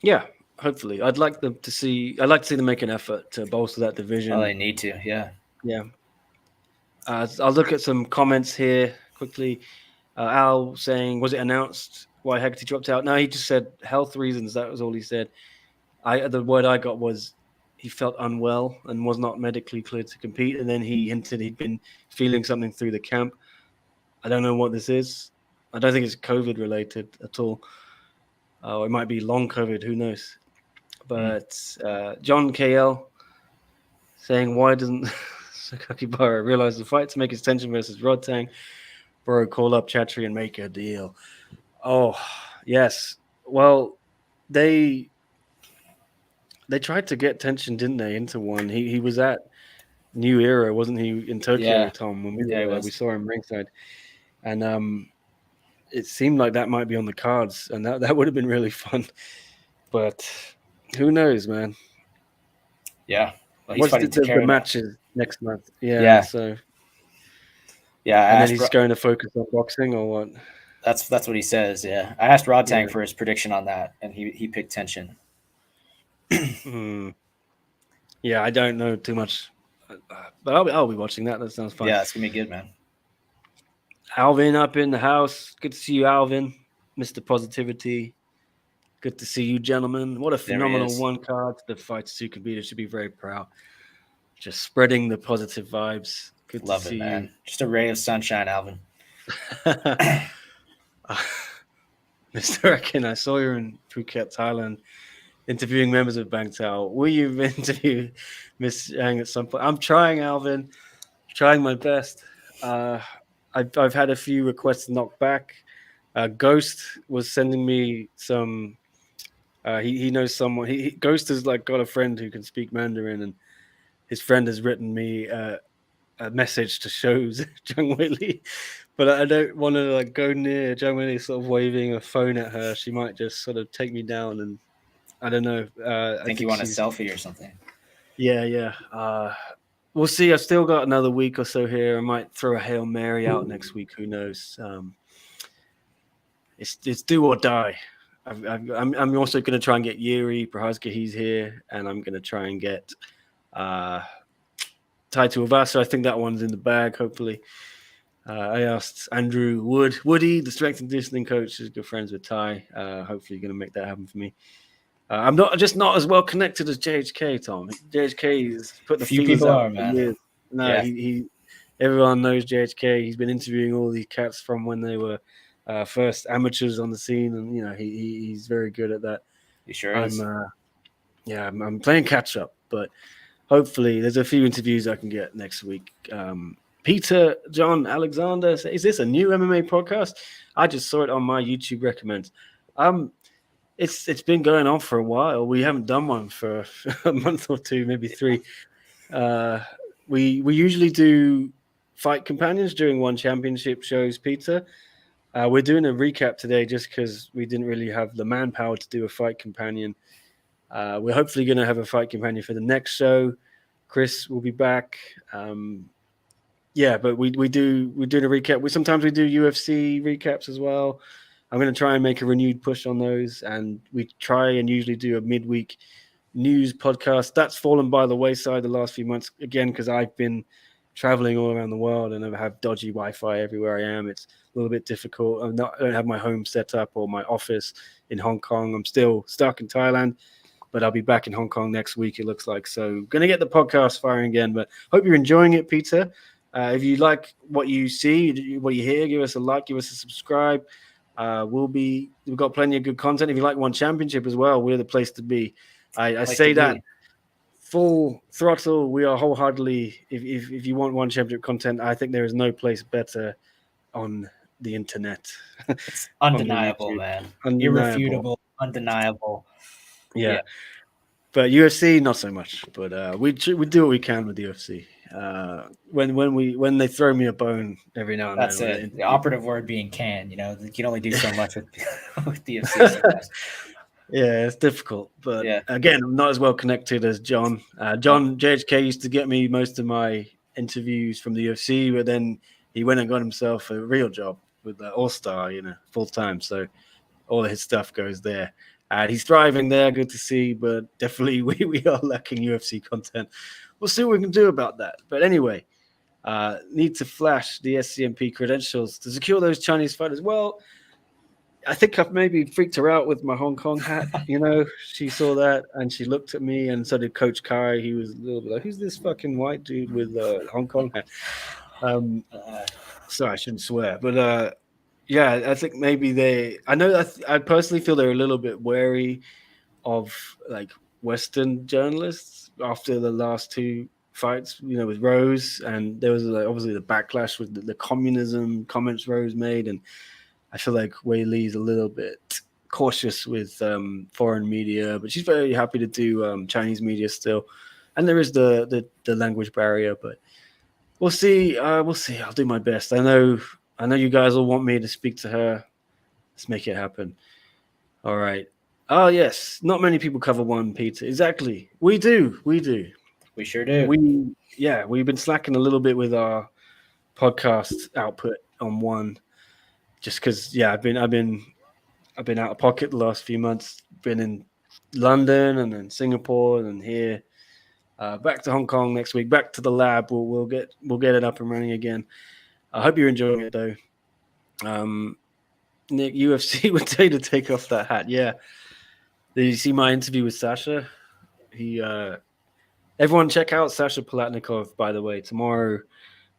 Yeah, hopefully. I'd like to see them make an effort to bolster that division. Oh, they need to. Yeah. I'll look at some comments here quickly. Al saying, was it announced why Haggerty dropped out? No, he just said health reasons. That was all he said. The word I got was he felt unwell and was not medically cleared to compete. And then he hinted he'd been feeling something through the camp. I don't know what this is. I don't think it's COVID related at all. It might be long COVID. Who knows? But John KL saying, why doesn't Sakakibara realize the fight to make his tension versus Rodtang? Bro, call up Chatri and make a deal. Oh, yes. Well, they tried to get tension, didn't they, into one. He was at New Era, wasn't he, in Tokyo, Tom, when we saw him ringside. And it seemed like that might be on the cards, and that would have been really fun. But who knows, man? Yeah. Well, what's the matches next month? Yeah. So. Yeah, and then he's going to focus on boxing, or what? That's what he says. Yeah, I asked Rodtang for his prediction on that, and he picked tension. Yeah, I don't know too much, but I'll be watching that. That sounds fun. Yeah, it's gonna be good, man. Alvin up in the house. Good to see you, Alvin, Mr. Positivity. Good to see you, gentlemen. What a phenomenal one card. The Fights Who Can Beat It should be very proud. Just spreading the positive vibes. Good Love to see it, man. you. Just a ray of sunshine, Alvin. Mr. Akin, I saw you in Phuket, Thailand, interviewing members of Bangtao. Will you interview Miss Yang at some point? I'm trying, Alvin. Trying my best. I've had a few requests knocked back. Ghost was sending me some. He knows someone. Ghost has like got a friend who can speak Mandarin, and his friend has written me a message to show Zhang Weili, but I don't want to like go near Zhang Weili, sort of waving a phone at her. She might just sort of take me down, and I don't know. I think you want a selfie or something. Yeah. We'll see. I've still got another week or so here. I might throw a Hail Mary out next week. Who knows? It's do or die. I'm also going to try and get Yuri Prohaska. He's here, and I'm going to try and get Tye Ruotolo. I think that one's in the bag. Hopefully, I asked Andrew Woody, the strength and conditioning coach, is good friends with Tye. Hopefully, you're going to make that happen for me. I'm not as well connected as JHK, Tom. JHK has put the feelers out. Man. No, yeah. he everyone knows JHK. He's been interviewing all these cats from when they were first amateurs on the scene, and he's very good at that. He sure is. I'm playing catch up, but hopefully there's a few interviews I can get next week. Peter John Alexander, is this a new MMA podcast? I just saw it on my YouTube recommends. It's been going on for a while. We haven't done one for a month or two, maybe 3. We usually do fight companions during one championship shows, Peter. We're doing a recap today just because we didn't really have the manpower to do a fight companion. We're hopefully going to have a fight companion for the next show. Chris will be back. But we're doing a recap. Sometimes we do UFC recaps as well. I'm going to try and make a renewed push on those, and we try and usually do a midweek news podcast. That's fallen by the wayside the last few months, again, because I've been traveling all around the world and I have dodgy Wi-Fi everywhere I am. It's a little bit difficult. I don't have my home set up or my office in Hong Kong. I'm still stuck in Thailand, but I'll be back in Hong Kong next week, it looks like. So going to get the podcast firing again, but hope you're enjoying it, Peter. If you like what you see, what you hear, give us a like, give us a subscribe. We've got plenty of good content. If you like One Championship as well, we're the place to be. I say that full throttle. We are wholeheartedly. If you want One Championship content, I think there is no place better on the internet. It's undeniable, man. Irrefutable, undeniable. Yeah. But UFC, not so much. But we do what we can with the UFC. When they throw me a bone every now and then. That's it. The operative word being can. You can only do so much with the UFC sometimes. Yeah, it's difficult. But again, I'm not as well connected as John. John JHK used to get me most of my interviews from the UFC, but then he went and got himself a real job with All Star, full time. So all of his stuff goes there. And he's thriving there. Good to see. But definitely we are lacking UFC content. We'll see what we can do about that. But anyway, need to flash the SCMP credentials to secure those Chinese fighters. Well, I think I've maybe freaked her out with my Hong Kong hat. She saw that and she looked at me, and so did Coach Kai. He was a little bit like, who's this fucking white dude with a Hong Kong hat? Sorry, I shouldn't swear. But I think maybe I personally feel they're a little bit wary of like Western journalists after the last 2 fights, with Rose, and there was obviously the backlash with the communism comments Rose made, and I feel like Wei Li's a little bit cautious with foreign media, but she's very happy to do Chinese media still, and there is the language barrier, but we'll see. I'll do my best. I know you guys all want me to speak to her. Let's make it happen. All right. Oh, yes. Not many people cover One, Peter. Exactly. We do. We sure do. We've been slacking a little bit with our podcast output on One, just because, I've been out of pocket the last few months. Been in London and then Singapore and then here. Back to Hong Kong next week. Back to the lab. We'll get it up and running again. I hope you're enjoying it though. Nick, UFC would tell you to take off that hat. Yeah. Did you see my interview with Sasha? Everyone check out Sasha Palatnikov, by the way. Tomorrow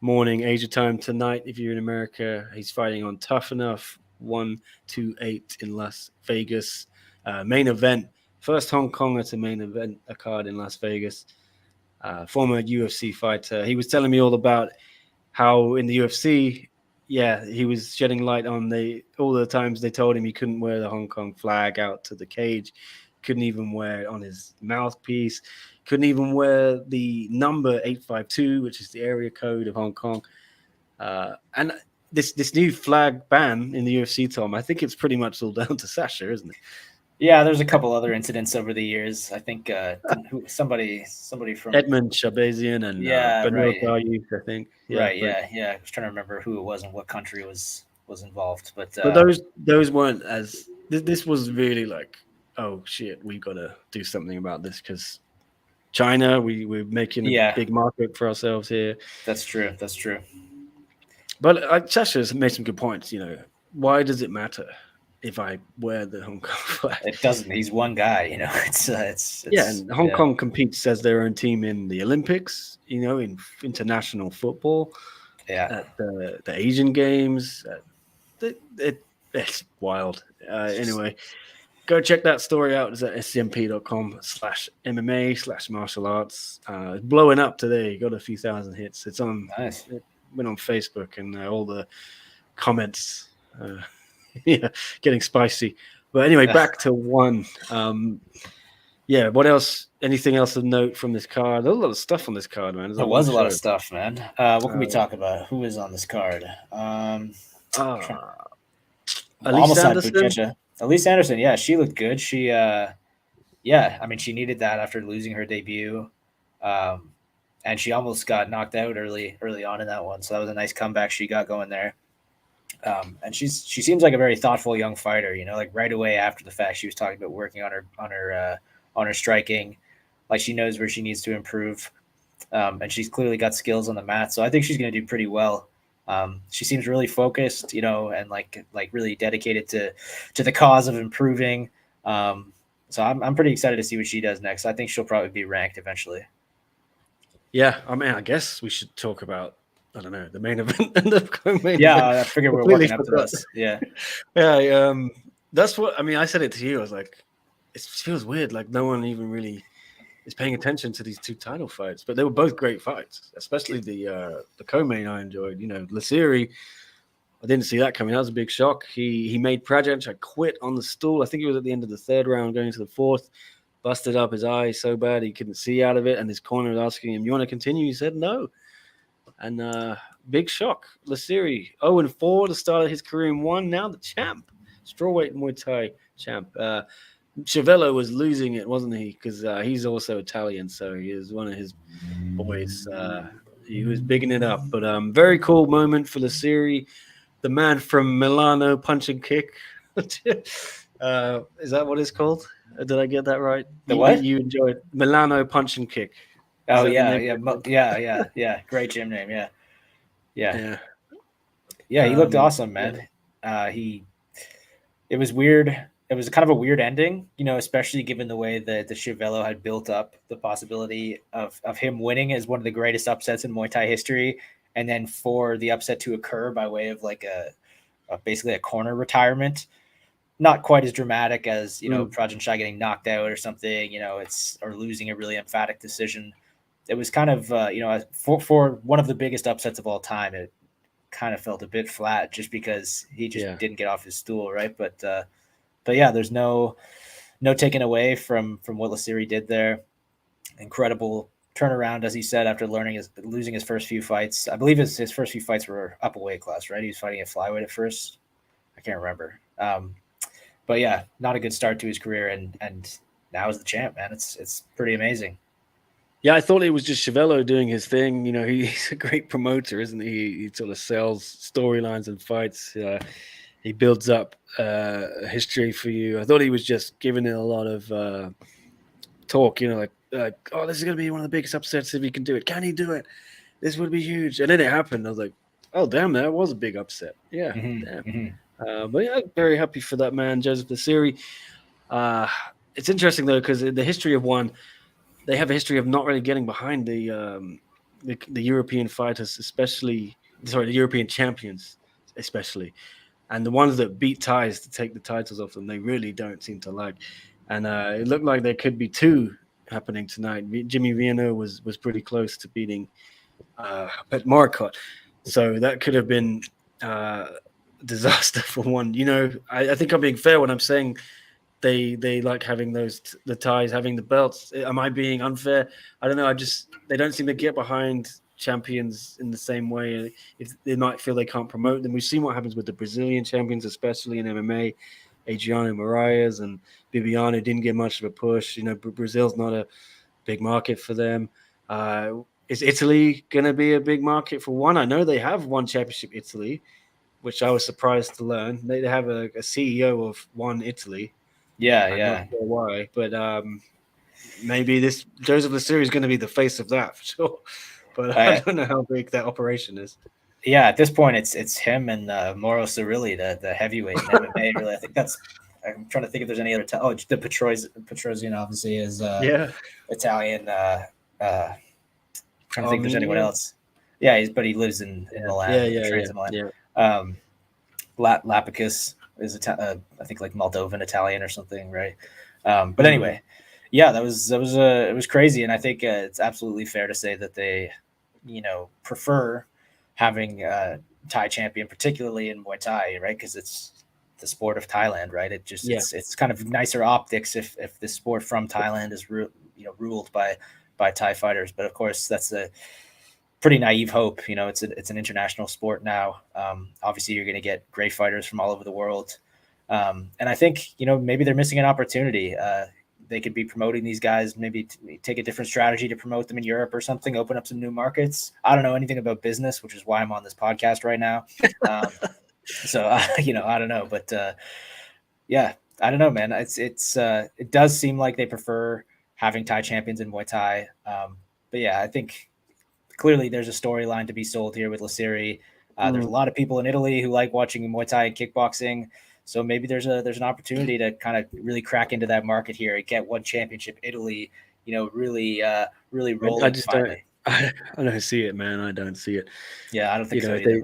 morning Asia time tonight. If you're in America, he's fighting on Tough Enough 128 in Las Vegas. Main event, first Hong Konger to main event a card in Las Vegas. Former UFC fighter. He was telling me all about how in the UFC, yeah, he was shedding light on all the times they told him he couldn't wear the Hong Kong flag out to the cage, couldn't even wear it on his mouthpiece, couldn't even wear the number 852, which is the area code of Hong Kong. And this new flag ban in the UFC, Tom, I think it's pretty much all down to Sasha, isn't it? Yeah, there's a couple other incidents over the years. I think somebody from Edmund Shabazian and Benoit Darius, I think. Yeah, right, yeah. I was trying to remember who it was and what country was involved. But those weren't as... This was really like, oh, shit, we've got to do something about this because China, we're making a big market for ourselves here. That's true. But Sasha's made some good points, Why does it matter if I wear the Hong Kong flag? It doesn't. He's one guy, It's and Hong Kong competes as their own team in the Olympics, in international football, at the Asian Games. It's wild. Anyway, go check that story out. It's at scmp.com/MMA/martial arts. It's blowing up today. Got a few thousand hits. It's on. Nice. It went on Facebook and all the comments. Getting spicy. But anyway, back to one. What else? Anything else of note from this card? There's a lot of stuff on this card, man. There was a lot of stuff, man. What can we talk about? Who is on this card? Elise Anderson. Elise Anderson, yeah, she looked good. She, I mean, she needed that after losing her debut, and she almost got knocked out early on in that one. So that was a nice comeback she got going there. And she seems like a very thoughtful young fighter. Like right away after the fact, she was talking about working on her striking. Like she knows where she needs to improve, and she's clearly got skills on the mat. So I think she's going to do pretty well. She seems really focused, and like really dedicated to the cause of improving. So I'm pretty excited to see what she does next. I think she'll probably be ranked eventually. Yeah, I mean, I guess we should talk about, I don't know, the main event and the co-main event. I figured we're working up to this. Yeah. That's what, I mean, I said it to you. I was like, it feels weird. Like no one even really is paying attention to these two title fights, but they were both great fights, especially the co-main I enjoyed. Lasiri, I didn't see that coming. That was a big shock. He made Prajic quit on the stool. I think it was at the end of the third round, going to the fourth. Busted up his eye so bad he couldn't see out of it, and his corner was asking him, "You want to continue?" He said no. And big shock. Lasiri 0-4 to start his career in one. Now the champ, strawweight Muay Thai champ. Chiavello was losing it, wasn't he? Because he's also Italian, so he was one of his boys. He was bigging it up. But very cool moment for Lasiri, the man from Milano punch and kick. Is that what it's called? Did I get that right? What? You enjoyed Milano punch and kick. Oh yeah. Great gym name. Yeah. He looked awesome, man. It was weird. It was kind of a weird ending, especially given the way that the Chiavello had built up the possibility of him winning as one of the greatest upsets in Muay Thai history, and then for the upset to occur by way of like basically a corner retirement. Not quite as dramatic as, Prajic getting knocked out or something, or losing a really emphatic decision. It was kind of, for one of the biggest upsets of all time, it kind of felt a bit flat just because he just didn't get off his stool, right? But yeah, there's no taking away from what Lasiri did there. Incredible turnaround, as he said, after losing his first few fights. I believe his first few fights were up a weight class, right? He was fighting at flyweight at first. I can't remember. But yeah, not a good start to his career, and now he's the champ, man. It's pretty amazing. Yeah, I thought it was just Chiavello doing his thing. He's a great promoter, isn't he? He sort of sells storylines and fights. He builds up history for you. I thought he was just giving it a lot of talk, like, oh, this is going to be one of the biggest upsets if he can do it. Can he do it? This would be huge. And then it happened. I was like, oh, damn, that was a big upset. Yeah, damn. Mm-hmm. But yeah, very happy for that man, Joseph Lasiri. It's interesting though, because in the history of one, they have a history of not really getting behind the the European fighters, the European champions, especially, and the ones that beat Thais to take the titles off them, they really don't seem to like. And it looked like there could be two happening tonight. Jimmy Viano was pretty close to beating Pet Marcotte, so that could have been disaster for one. I think I'm being fair when I'm saying they like having the Thais having the belts. Am I being unfair? I don't know. They don't seem to get behind champions in the same way. If they might feel they can't promote them. We've seen what happens with the Brazilian champions, especially in MMA. Adriano Moraes and Bibiano didn't get much of a push. Brazil's not a big market for them. Is Italy going to be a big market for one? I know they have one championship, Italy, which I was surprised to learn. They have a CEO of One Italy. I'm not sure why, but maybe this Joseph Lassiri is going to be the face of that for sure. But I don't know how big that operation is. Yeah, at this point, it's him and Mauro Cirilli, the heavyweight in MMA. Really, I think that's. I'm trying to think if there's any other. The Petrosian obviously is Italian. Trying to think if there's anyone else. Yeah, but he lives in Milan. Trains in Milan. Lapicus is I think like Moldovan Italian or something, right? But anyway, that was it was crazy, and I think it's absolutely fair to say that they, prefer having Thai champion, particularly in Muay Thai, right? Because it's the sport of Thailand, right? It's kind of nicer optics if the sport from Thailand is ruled by Thai fighters, but of course that's a pretty naive hope. It's an international sport now. Obviously, you're going to get great fighters from all over the world, and I think maybe they're missing an opportunity. They could be promoting these guys, maybe take a different strategy to promote them in Europe or something, open up some new markets. I don't know anything about business, which is why I'm on this podcast right now. So I don't know, but I don't know, man. It does seem like they prefer having Thai champions in Muay Thai. But I think clearly there's a storyline to be sold here with Lassiri. There's a lot of people in Italy who like watching Muay Thai and kickboxing. So maybe there's an opportunity to kind of really crack into that market here and get one championship Italy, really rolling. I just finally. I don't see it, man. I don't see it. Yeah, I don't think so either.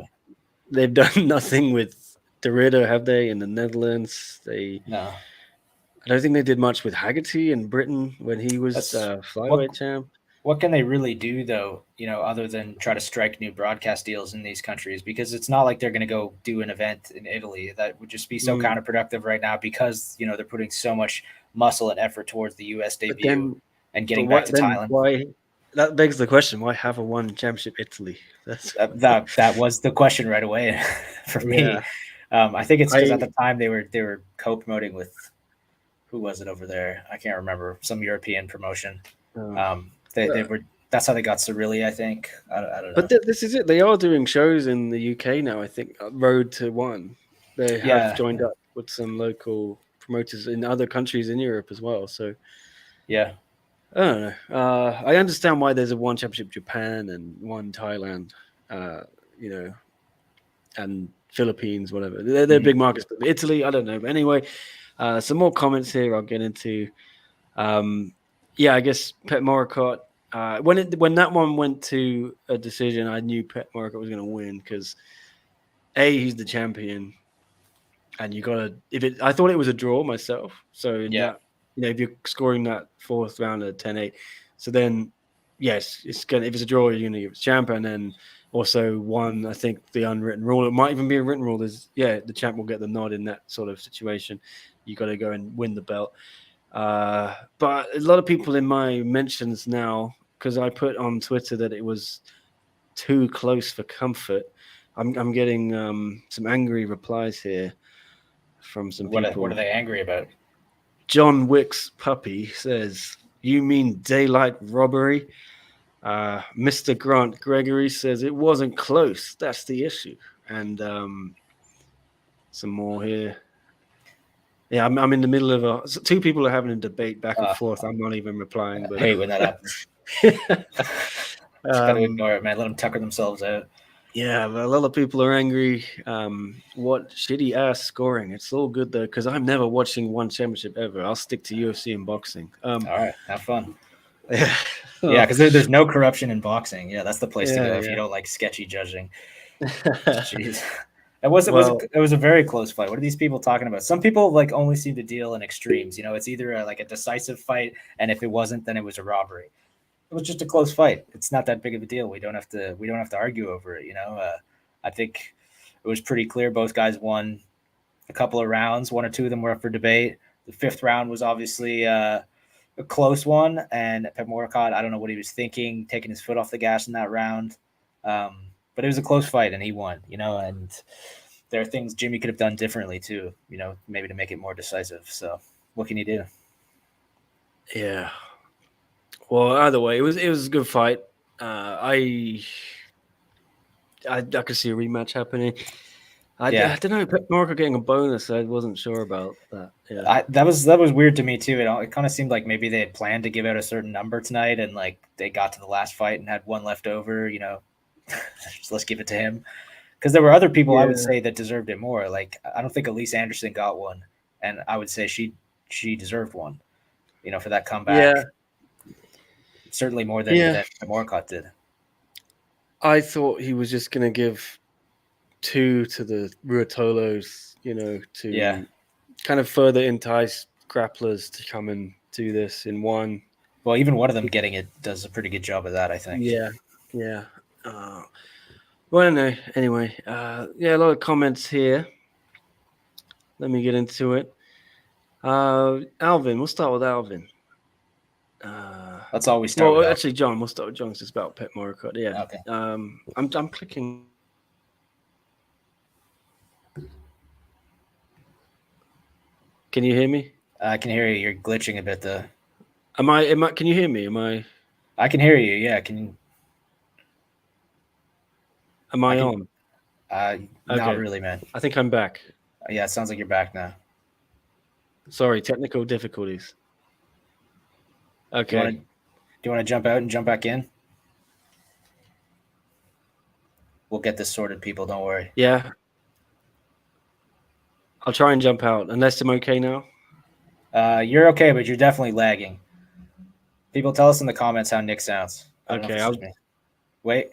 They've done nothing with Dorito, have they, in the Netherlands? No. I don't think they did much with Haggerty in Britain when he was flyweight champ. What can they really do, though, other than try to strike new broadcast deals in these countries? Because it's not like they're going to go do an event in Italy. That would just be so counterproductive right now because, they're putting so much muscle and effort towards the U.S. debut and getting back to Thailand. Why? That begs the question, why have a one championship Italy? That was the question right away for me. I think it's because at the time they were co-promoting with, who was it over there? I can't remember, some European promotion. They were. That's how they got Cirilli, I think. I don't know. But this is it. They are doing shows in the UK now. I think Road to One. They have joined up with some local promoters in other countries in Europe as well. So I don't know. I understand why there's a one championship Japan and one Thailand. And Philippines, whatever. They're big markets. But Italy, I don't know. But anyway, some more comments here I'll get into. I guess Pet Marcotte. When that one went to a decision, I knew Pet Marcotte was going to win because he's the champion, and you gotta. I thought it was a draw myself. So if you're scoring that fourth round at 10-8, so then yes, it's gonna. If it's a draw, you're gonna give it champ, and then also one. I think the unwritten rule. It might even be a written rule. Is the champ will get the nod in that sort of situation. You got to go and win the belt. But a lot of people in my mentions now, because I put on Twitter that it was too close for comfort. I'm getting some angry replies here from some people. What are they angry about? John Wick's puppy says, "You mean daylight robbery?" Mr. Grant Gregory says it wasn't close. That's the issue. And some more here. Yeah, I'm in the middle of two people are having a debate back and forth. I'm not even replying. But I hate when that happens. Just gotta ignore it, man. Let them tucker themselves out. Yeah, but a lot of people are angry. What shitty ass scoring. It's all good though, because I'm never watching one championship ever. I'll stick to UFC and boxing. All right, have fun. Yeah, because there's no corruption in boxing. Yeah, that's the place to go if Yeah. you don't like sketchy judging. Jeez. It was a very close fight. What are these people talking about? Some people like only seem to deal in extremes. You know, it's either like a decisive fight, and if it wasn't, then it was a robbery. It was just a close fight. It's not that big of a deal. We don't have to argue over it. You know, I think it was pretty clear both guys won a couple of rounds. One or two of them were up for debate. The fifth round was obviously a close one, and Pep Moricott, I don't know what he was thinking, taking his foot off the gas in that round. But it was a close fight, and he won, you know, and there are things Jimmy could have done differently too, you know, maybe to make it more decisive. So what can you do? Yeah. Well, either way, it was a good fight. I could see a rematch happening. I don't know. Pep Moricott getting a bonus, I wasn't sure about that. Yeah, that was weird to me too. It kind of seemed like maybe they had planned to give out a certain number tonight, and like they got to the last fight and had one left over. You know, just let's give it to him. Because there were other people I would say that deserved it more. Like I don't think Elise Anderson got one, and I would say she deserved one. You know, for that comeback. Yeah. Certainly more than Moricott did. I thought he was just going to give 2 to the Ruitolos, you know, to kind of further entice grapplers to come and do this in one. Well, even one of them getting it does a pretty good job of that, I think. Yeah. Well, no, anyway, a lot of comments here. Let me get into it. Alvin, we'll start with Alvin. Let's always start with Alvin. Actually, John, we'll start with John. It's about Pep Moricott. Yeah. Okay. I'm clicking. Can you hear me? I can hear you. You're glitching a bit, though. Am I? Can you hear me? I can hear you. Yeah. Am I on? Not really, man. I think I'm back. Yeah, it sounds like you're back now. Sorry, technical difficulties. Okay. Do you want to jump out and jump back in? We'll get this sorted, people. Don't worry. Yeah. I'll try and jump out, unless I'm okay now. You're okay, but you're definitely lagging. People, tell us in the comments how Nick sounds. Okay. Wait.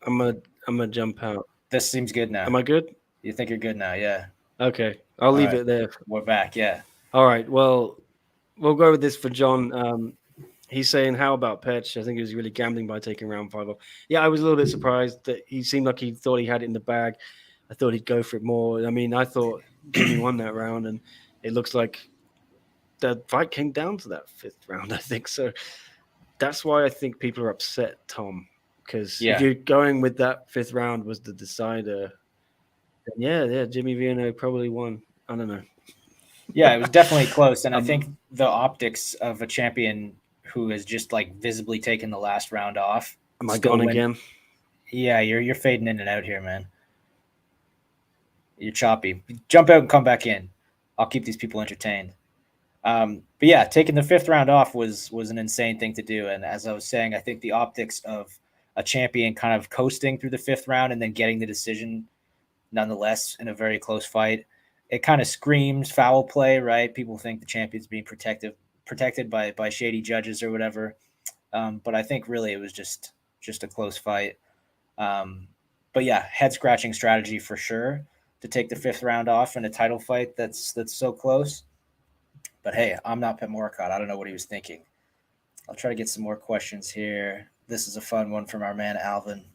I'm gonna jump out. This seems good now. Am I good? You think you're good now? Yeah. Okay. I'll leave it there. We're back. Yeah. All right. Well, we'll go with this for John. He's saying, how about Petch? I think he was really gambling by taking round 5 off. Yeah, I was a little bit surprised that he seemed like he thought he had it in the bag. I thought he'd go for it more. I mean, I thought Jimmy won that round, and it looks like the fight came down to that 5th round, I think. So that's why I think people are upset, Tom, because if you're going with that 5th round was the decider, then Jimmy Viano probably won. I don't know. Yeah, it was definitely close, and I think the optics of a champion who has just like visibly taken the last round off. Am I gone again? Yeah, you're fading in and out here, man. You're choppy. Jump out and come back in. I'll keep these people entertained. But yeah, taking the 5th round off was an insane thing to do. And as I was saying, I think the optics of a champion kind of coasting through the 5th round and then getting the decision nonetheless in a very close fight, it kind of screams foul play, right? People think the champion's being protected by shady judges or whatever. But I think really it was just a close fight. But yeah, head scratching strategy for sure to take the 5th round off in a title fight that's so close. But hey, I'm not Pep Moricott. I don't know what he was thinking. I'll try to get some more questions here. This is a fun one from our man Alvin.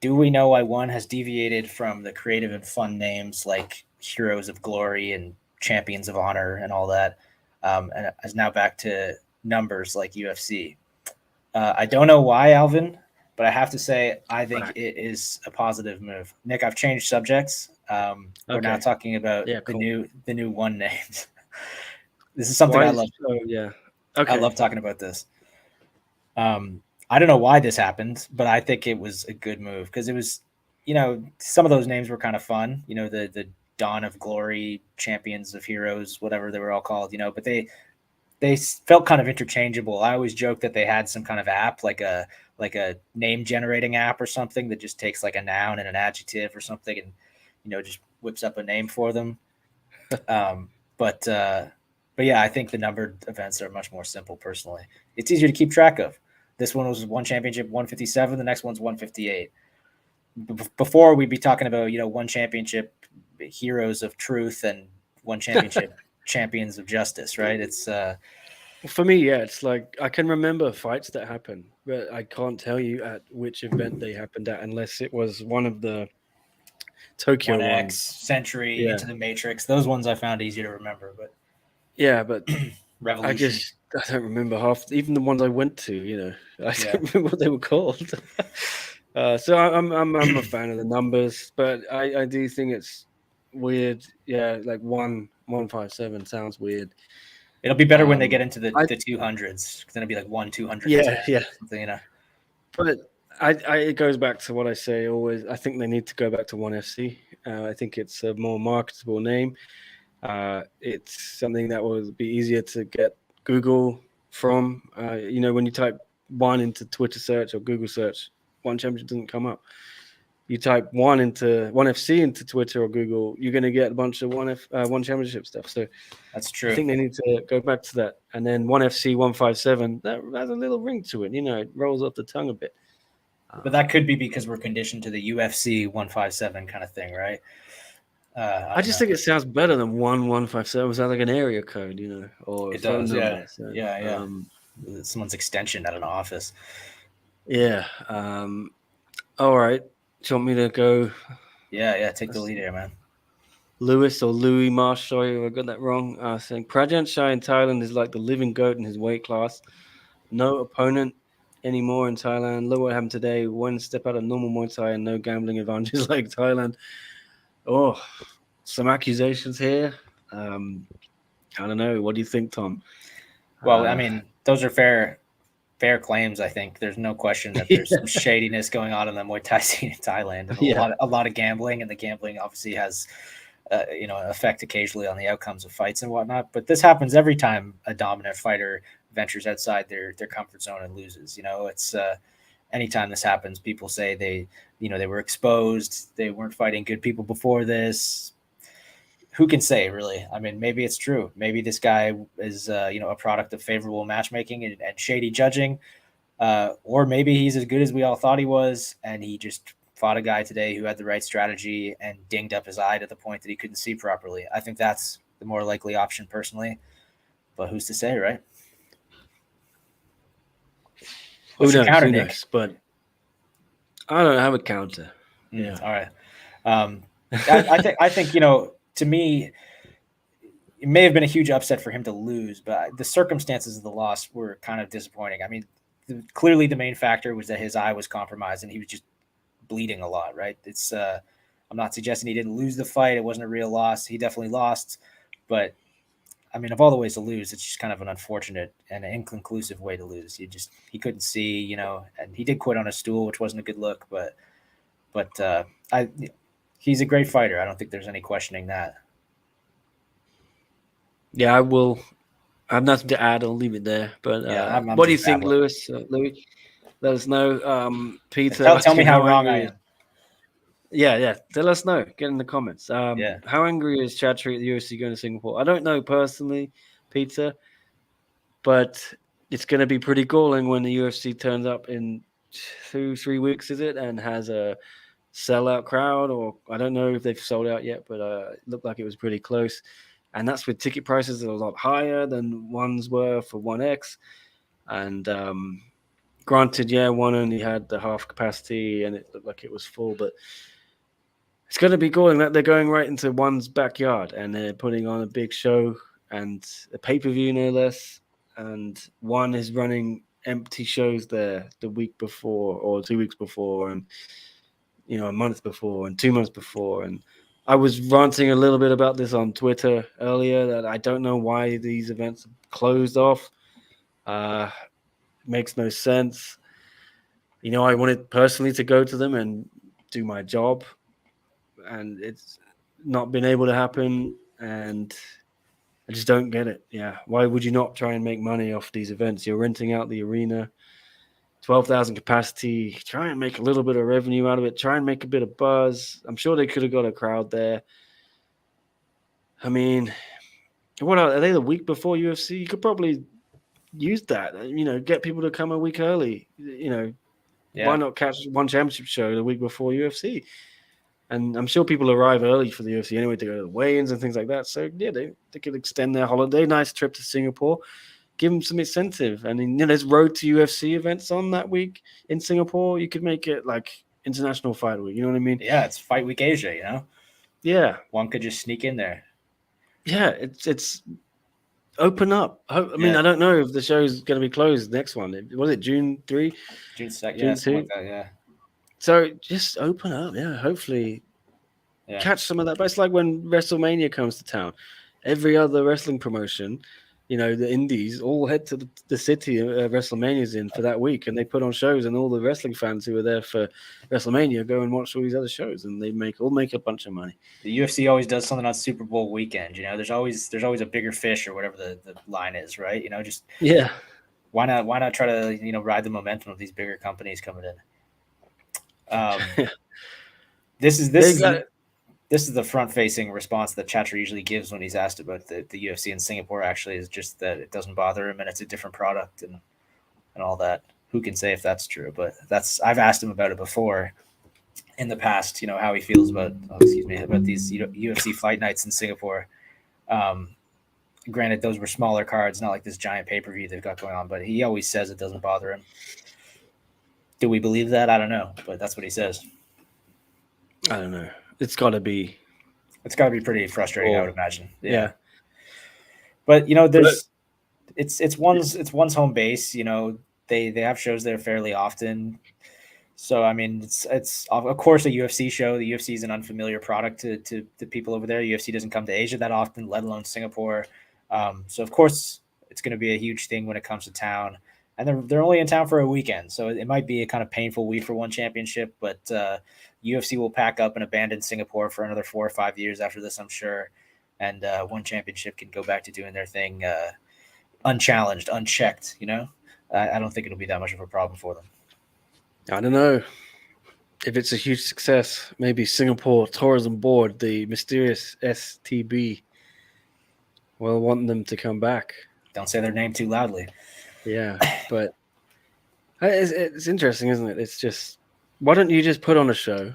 Do we know why one has deviated from the creative and fun names like Heroes of Glory and Champions of Honor and all that, and is now back to numbers like UFC? I don't know why, Alvin, but I have to say I think it is a positive move. Nick, I've changed subjects. We're now talking about the new one names. This is something I love. I love talking about this. I don't know why this happened, but I think it was a good move because it was, you know, some of those names were kind of fun. You know, the Dawn of Glory, Champions of Heroes, whatever they were all called. You know, but they felt kind of interchangeable. I always joke that they had some kind of app, like a name generating app or something that just takes like a noun and an adjective or something, and you know just whips up a name for them. But yeah, I think the numbered events are much more simple. Personally, it's easier to keep track of. This one was one championship, 157. The next one's 158. Before we'd be talking about one championship, heroes of truth, and one championship, champions of justice. Right? It's For me, yeah, it's like I can remember fights that happened, but I can't tell you at which event they happened at unless it was one of the Tokyo 1X, ones. Century, Yeah. Into the Matrix. Those ones I found easy to remember, but Yeah, but Revolution. I don't remember half, even the ones I went to. I don't remember what they were called. So I'm a fan of the numbers, but I do think it's weird. Yeah, like 157 sounds weird. It'll be better when they get into the 200s. Then it'll be like 1/200. Yeah. Something, But it goes back to what I say always. I think they need to go back to ONE FC. I think it's a more marketable name. It's something that will be easier to get Google from. When you type one into Twitter search or Google search, one championship doesn't come up. You type ONE FC into Twitter or Google, you're going to get a bunch of one championship stuff. So that's true. I think they need to go back to that. And then ONE FC 157, that has a little ring to it. It rolls off the tongue a bit. But that could be because we're conditioned to the UFC 157 kind of thing, right? I just think it sounds better than 1157. Was that like an area code, or it does? Yeah, number, so, yeah. Someone's extension at an office. Yeah. All right. Do you want me to go? Yeah. Take the lead here, man. Louis or Louis Marsh, sorry if I got that wrong. Saying Prajant Shah in Thailand is like the living goat in his weight class. No opponent anymore in Thailand. Look what happened today. One step out of normal Muay Thai and no gambling advantages like Thailand. Oh, some accusations here. I don't know. What do you think, Tom? Well, I mean, those are fair claims. I think there's no question that there's some shadiness going on in the Muay Thai scene in Thailand, and a lot of gambling, and the gambling obviously has an effect occasionally on the outcomes of fights and whatnot. But this happens every time a dominant fighter ventures outside their comfort zone and loses. It's anytime this happens, people say they were exposed, they weren't fighting good people before this. Who can say, really? I mean, maybe it's true. Maybe this guy is, a product of favorable matchmaking and shady judging, or maybe he's as good as we all thought he was, and he just fought a guy today who had the right strategy and dinged up his eye to the point that he couldn't see properly. I think that's the more likely option, personally. But who's to say, right? Who knows? But I don't have a counter. Yeah. All right. I think to me, it may have been a huge upset for him to lose, but the circumstances of the loss were kind of disappointing. I mean, clearly the main factor was that his eye was compromised and he was just bleeding a lot, right? It's I'm not suggesting he didn't lose the fight. It wasn't a real loss. He definitely lost, but I mean, of all the ways to lose, it's just kind of an unfortunate and an inconclusive way to lose. He couldn't see, and he did quit on a stool, which wasn't a good look, but he's a great fighter. I don't think there's any questioning that. Yeah, I will. I have nothing to add. I'll leave it there. But I'm what do you think, Louis? Louis, let us know. Peter, tell me how wrong I am. Yeah. Tell us know. Get in the comments. How angry is Chatri at the UFC going to Singapore? I don't know personally, Peter, but it's going to be pretty galling when the UFC turns up in 2-3 weeks, is it, and has a sellout crowd, or I don't know if they've sold out yet, but it looked like it was pretty close. And that's with ticket prices that are a lot higher than ones were for 1X. And granted, one only had the half capacity and it looked like it was full, but it's going to be galling that they're going right into one's backyard and they're putting on a big show and a pay-per-view, no less. And one is running empty shows there the week before or 2 weeks before and a month before and 2 months before. And I was ranting a little bit about this on Twitter earlier that I don't know why these events are closed off. Makes no sense. I wanted personally to go to them and do my job, and it's not been able to happen, and I just don't get it. Yeah, why would you not try and make money off these events? You're renting out the arena, 12,000 capacity, try and make a little bit of revenue out of it, try and make a bit of buzz. I'm sure they could have got a crowd there. I mean, What are they the week before UFC? You could probably use that. Get people to come a week early. Why not catch one championship show the week before UFC? And I'm sure people arrive early for the UFC anyway to go to the weigh-ins and things like that. So yeah, they could extend their holiday. Nice trip to Singapore. Give them some incentive. And there's road to UFC events on that week in Singapore. You could make it like International Fight Week. You know what I mean? Yeah, it's Fight Week Asia. Yeah. One could just sneak in there. Yeah, it's open up. I mean, I don't know if the show's going to be closed next one. Was it June 3? June 2nd, June 2? like that, yeah. So just open up, yeah. Hopefully catch some of that. But it's like when WrestleMania comes to town. Every other wrestling promotion, the indies all head to the city WrestleMania's in for that week, and they put on shows, and all the wrestling fans who are there for WrestleMania go and watch all these other shows, and they make a bunch of money. The UFC always does something on Super Bowl weekend. There's always a bigger fish or whatever the line is, right? Just why not try to ride the momentum of these bigger companies coming in. This is the front-facing response that Chatter usually gives when he's asked about the UFC in Singapore. Actually, is just that it doesn't bother him and it's a different product and all that. Who can say if that's true? But I've asked him about it before in the past. How he feels about these UFC fight nights in Singapore. Granted, those were smaller cards, not like this giant pay-per-view they've got going on. But he always says it doesn't bother him. Do we believe that? I don't know, but that's what he says. I don't know. It's got to be pretty frustrating, I would imagine. Yeah. But it's one's home base. They have shows there fairly often. So I mean, it's of course a UFC show. The UFC is an unfamiliar product to people over there. UFC doesn't come to Asia that often, let alone Singapore. So of course it's going to be a huge thing when it comes to town. And they're only in town for a weekend, so it might be a kind of painful week for one championship. But UFC will pack up and abandon Singapore for another 4 or 5 years after this, I'm sure. And one championship can go back to doing their thing unchallenged, unchecked. I don't think it'll be that much of a problem for them. I don't know if it's a huge success. Maybe Singapore Tourism Board, the mysterious STB, will want them to come back. Don't say their name too loudly. Yeah, but it's interesting, isn't it? It's just, why don't you just put on a show,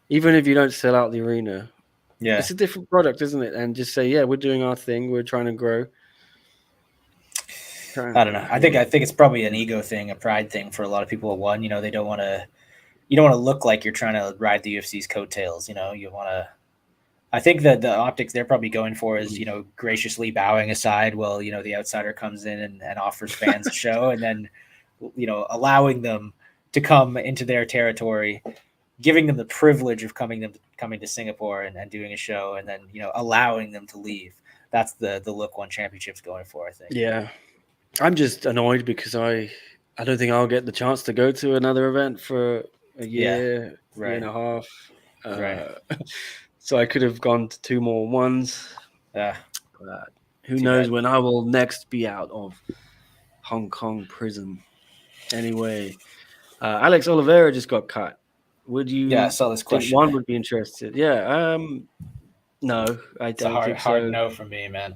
even if you don't sell out the arena? Yeah, it's a different product, isn't it? And just say, yeah, we're doing our thing. We're trying to grow. I don't know. I think it's probably an ego thing, a pride thing for a lot of people. One, they don't want to. You don't want to look like you're trying to ride the UFC's coattails. You want to. I think that the optics they're probably going for is, graciously bowing aside while, the outsider comes in and offers fans a show, and then, allowing them to come into their territory, giving them the privilege of coming to Singapore and doing a show, and then, allowing them to leave. That's the look One Championship's going for, I think. Yeah. I'm just annoyed because I don't think I'll get the chance to go to another event for a year, year and a half. Right. So I could have gone to 2 more ones. Yeah. But who knows when I will next be out of Hong Kong prison. Anyway, Alex Oliveira just got cut. Would you? Yeah, I saw this question. One would be interested. Yeah. No, I don't. It's a hard no from me, man.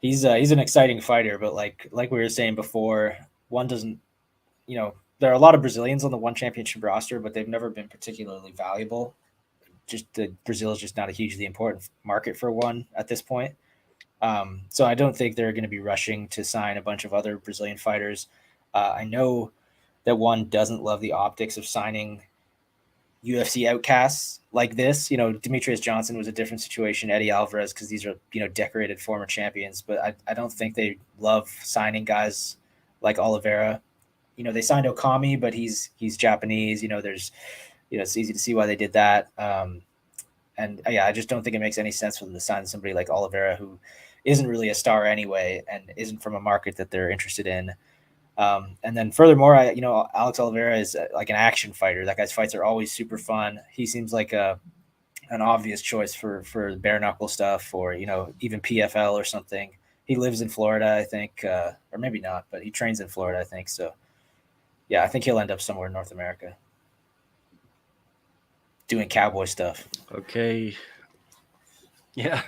He's an exciting fighter, but like we were saying before, one doesn't. There are a lot of Brazilians on the One Championship roster, but they've never been particularly valuable. Brazil is just not a hugely important market for one at this point. So I don't think they're going to be rushing to sign a bunch of other Brazilian fighters. I know that one doesn't love the optics of signing UFC outcasts like this. Demetrius Johnson was a different situation, Eddie Alvarez, because these are, decorated former champions, but I don't think they love signing guys like Oliveira. They signed Okami, but he's Japanese. There's, it's easy to see why they did that. And I just don't think it makes any sense for them to sign somebody like Oliveira, who isn't really a star anyway, and isn't from a market that they're interested in. And then furthermore, Alex Oliveira is like an action fighter. That guy's fights are always super fun. He seems like an obvious choice for bare knuckle stuff, or, even PFL or something. He lives in Florida, I think, or maybe not, but he trains in Florida, I think. So yeah, I think he'll end up somewhere in North America doing cowboy stuff. Okay. Yeah.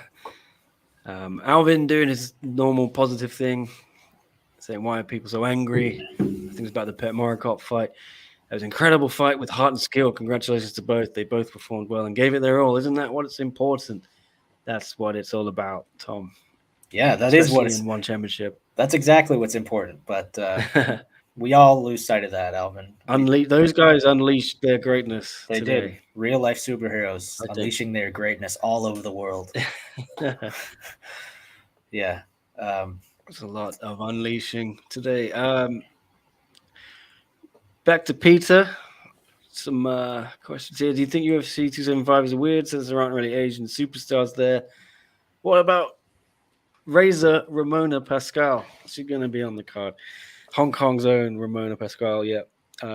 Alvin doing his normal positive thing, saying why are people so angry? I think it's about the Pet Moricott fight. It was an incredible fight with heart and skill. Congratulations to both. They both performed well and gave it their all. Isn't that what's important? That's what it's all about, Tom. Yeah, that is what Especially in one championship. That's exactly what's important. But we all lose sight of that, Alvin. Those guys unleashed their greatness They today. did. Real life superheroes unleashing their greatness all over the world. Yeah. There's a lot of unleashing today. Back to Peter. Some questions here. Do you think UFC 275 is weird since there aren't really Asian superstars there? What about Razor Ramona Pascal? She's going to be on the card. Hong Kong's own Ramona Pascal, yeah.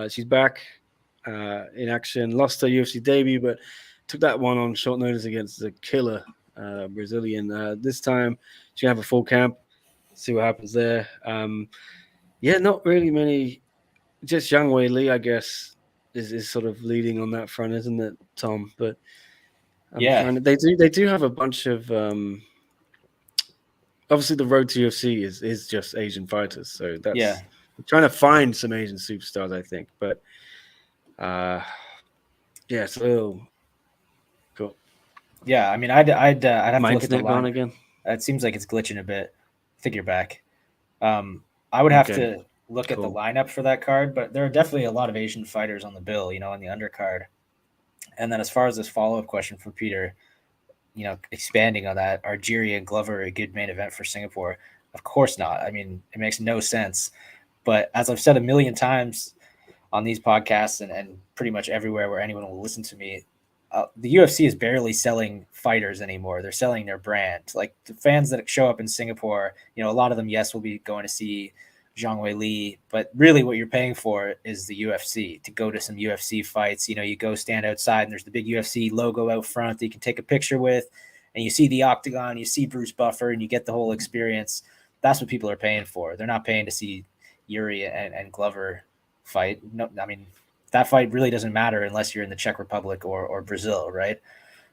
She's back in action. Lost her UFC debut, but took that one on short notice against the killer Brazilian. This time, she'll have a full camp. See what happens there. Yeah, not really many. Just Yang Wei Li, I guess, is sort of leading on that front, isn't it, Tom? But they do have a bunch of. Obviously, the road to UFC is just Asian fighters, so that's trying to find some Asian superstars, I think. But yeah, so cool. Yeah, I mean, I'd have to look at the line again. It seems like it's glitching a bit. I think you're back. I would have to look at the lineup for that card, but there are definitely a lot of Asian fighters on the bill, on the undercard. And then as far as this follow-up question from Peter, expanding on that, are Jiri and Glover a good main event for Singapore? Of course not. I mean, it makes no sense. But as I've said a million times on these podcasts and pretty much everywhere where anyone will listen to me, the UFC is barely selling fighters anymore. They're selling their brand. Like the fans that show up in Singapore, a lot of them, yes, will be going to see Zhang Wei Li, but really what you're paying for is the UFC, to go to some UFC fights. You go stand outside and there's the big UFC logo out front that you can take a picture with, and you see the octagon, you see Bruce Buffer, and you get the whole experience. That's what people are paying for. They're not paying to see Yuri and Glover fight. No, I mean, that fight really doesn't matter unless you're in the Czech Republic or Brazil, right?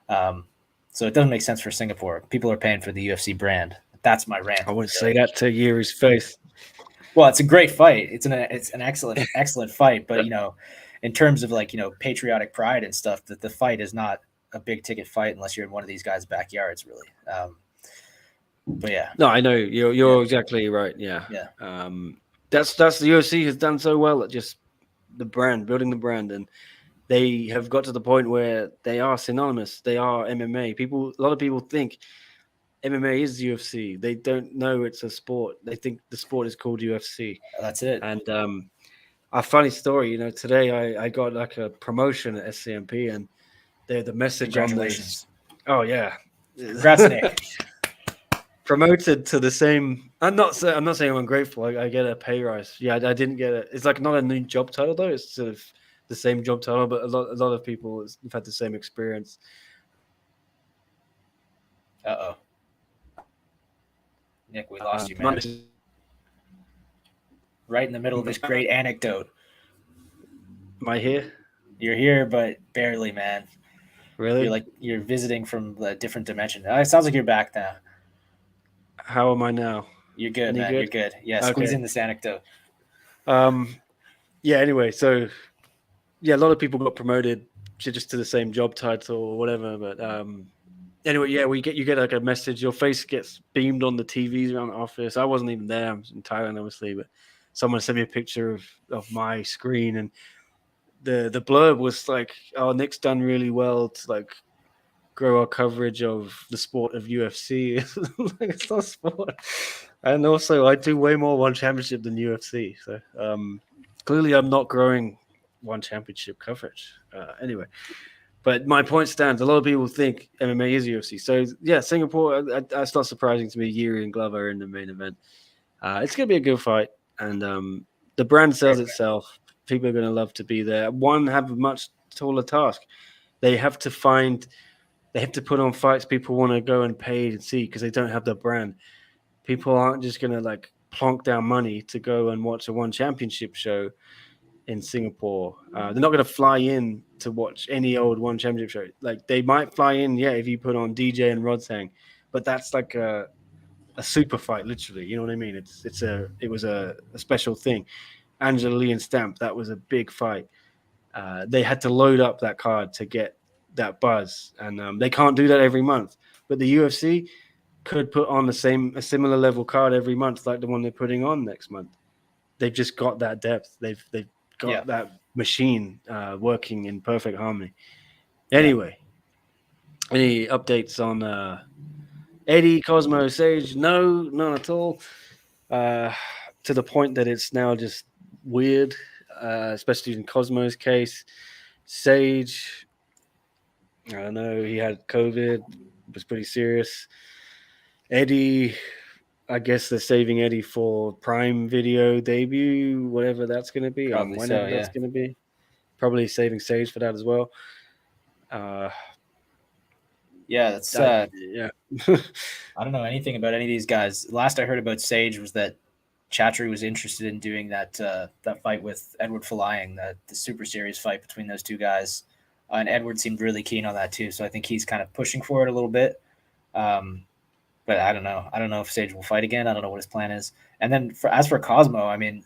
So it doesn't make sense for Singapore. People are paying for the UFC brand. That's my rant. I wouldn't say that to Yuri's face. Well, it's a great fight. It's an excellent fight. But in terms of patriotic pride and stuff, that the fight is not a big ticket fight unless you're in one of these guys' backyards, really. But yeah, no, I know you're exactly right. Yeah. That's the UFC has done so well at just the brand, building the brand, and they have got to the point where they are synonymous. They are MMA. A lot of people think MMA is UFC. They don't know it's a sport. They think the sport is called UFC. That's it. And a funny story, today I got like a promotion at SCMP, and the message on this. Oh yeah, congrats, Nick. Promoted to the same. I'm not saying I'm ungrateful. I get a pay rise. Yeah, I didn't get it. It's like not a new job title though. It's sort of the same job title, but a lot of people have had the same experience. Nick, we lost you, man. Right in the middle of this great anecdote. Am I here? You're here, but barely, man. Really? You're visiting from a different dimension. It sounds like you're back now. How am I now? You're good, man. You're good. Yeah, squeeze in this anecdote. Yeah, anyway, so yeah, a lot of people got promoted just to the same job title or whatever, but anyway, yeah, you get like a message. Your face gets beamed on the TVs around the office. I wasn't even there. I was in Thailand, obviously, but someone sent me a picture of my screen, and the blurb was like, "Oh, Nick's done really well to like grow our coverage of the sport of UFC." Like, it's not sport. And also, I do way more one championship than UFC. So clearly, I'm not growing one championship coverage. Anyway. But my point stands. A lot of people think MMA is UFC. So, yeah, Singapore, that's not surprising to me. Yuri and Glover in the main event. It's going to be a good fight. And the brand sells itself. People are going to love to be there. One have a much taller task. They have to put on fights people want to go and pay and see because they don't have the brand. People aren't just going to like plonk down money to go and watch a one championship show in Singapore. They're not going to fly in to watch any old one championship show. Like they might fly in, if you put on DJ and Rodtang, but that's like a super fight, literally. You know what I mean? It was a special thing. Angela Lee and Stamp, that was a big fight. They had to load up that card to get that buzz, and they can't do that every month. But the UFC could put on a similar level card every month, like the one they're putting on next month. They've just got that depth. They've got that machine working in perfect harmony. Anyway, any updates on Eddie, Cosmo, Sage? No, none at all. To the point that it's now just weird, especially in Cosmo's case. Sage, I don't know, he had COVID, it was pretty serious. Eddie, I guess they're saving Eddie for Prime Video debut, whatever that's going to be, or whenever that's going to be. Probably saving Sage for that as well. That's yeah. I don't know anything about any of these guys. Last I heard about Sage was that Chattery was interested in doing that fight with Edward Flying, the Super Series fight between those two guys, and Edward seemed really keen on that too. So I think he's kind of pushing for it a little bit. But I don't know. I don't know if Sage will fight again. I don't know what his plan is. And then as for Cosmo, I mean,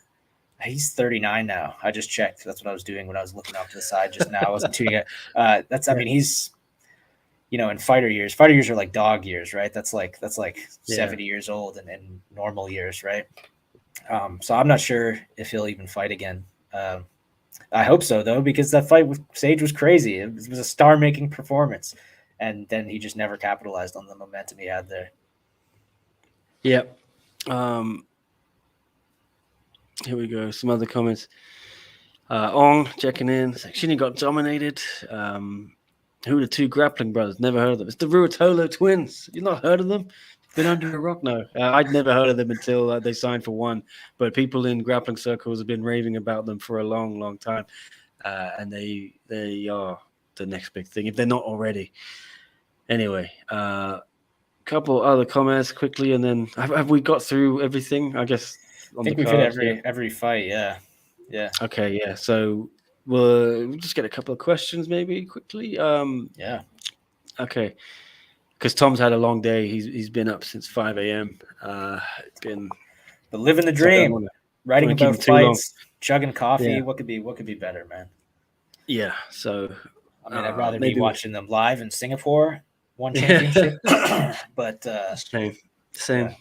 he's 39 now. I just checked. That's what I was doing when I was looking off to the side just now. I wasn't tuning it. I mean, he's, in fighter years are like dog years, right? That's like 70 years old and in normal years, right? So I'm not sure if he'll even fight again. I hope so, though, because that fight with Sage was crazy. It was a star-making performance. And then he just never capitalized on the momentum he had there. Yep. Here we go. Some other comments. Ong checking in. Shinya got dominated. Who are the two Grappling brothers? Never heard of them. It's the Ruitolo twins. You've not heard of them? Been under a rock? No. I'd never heard of them until they signed for one. But people in grappling circles have been raving about them for a long, long time. And they are the next big thing, if they're not already. Anyway, couple other comments quickly, and then have we got through everything? I guess. I think we've hit every fight. Yeah. Okay. Yeah. So we'll just get a couple of questions, maybe quickly. Yeah. Okay. Because Tom's had a long day. He's been up since 5 a.m. But living the dream, writing about fights, chugging coffee. Yeah. What could be better, man? Yeah. So I mean, I'd rather be watching them live in Singapore. One championship, but same. Yeah.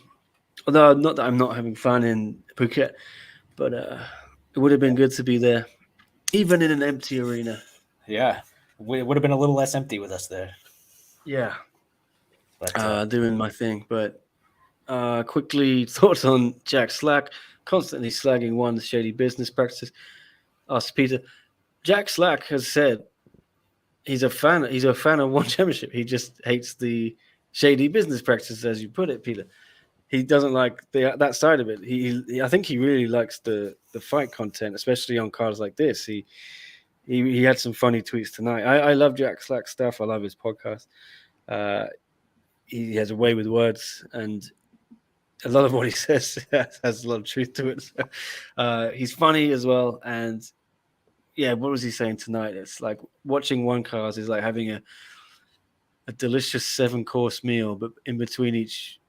Although not that I'm not having fun in Phuket, but it would have been good to be there, even in an empty arena. Yeah, it would have been a little less empty with us there. Yeah, but doing my thing. But quickly, thoughts on Jack Slack constantly slagging one's shady business practices. Asked Peter. Jack Slack has said. He's a fan of one championship. He just hates the shady business practices, as you put it, Peter. He doesn't like that side of it. I think he really likes the fight content, especially on cards like this. He had some funny tweets tonight. I love Jack Slack's stuff. I love his podcast. He has a way with words, and a lot of what he says has a lot of truth to it. So, he's funny as well, and yeah, what was he saying tonight? It's like watching one card is like having a delicious 7-course meal, but in between each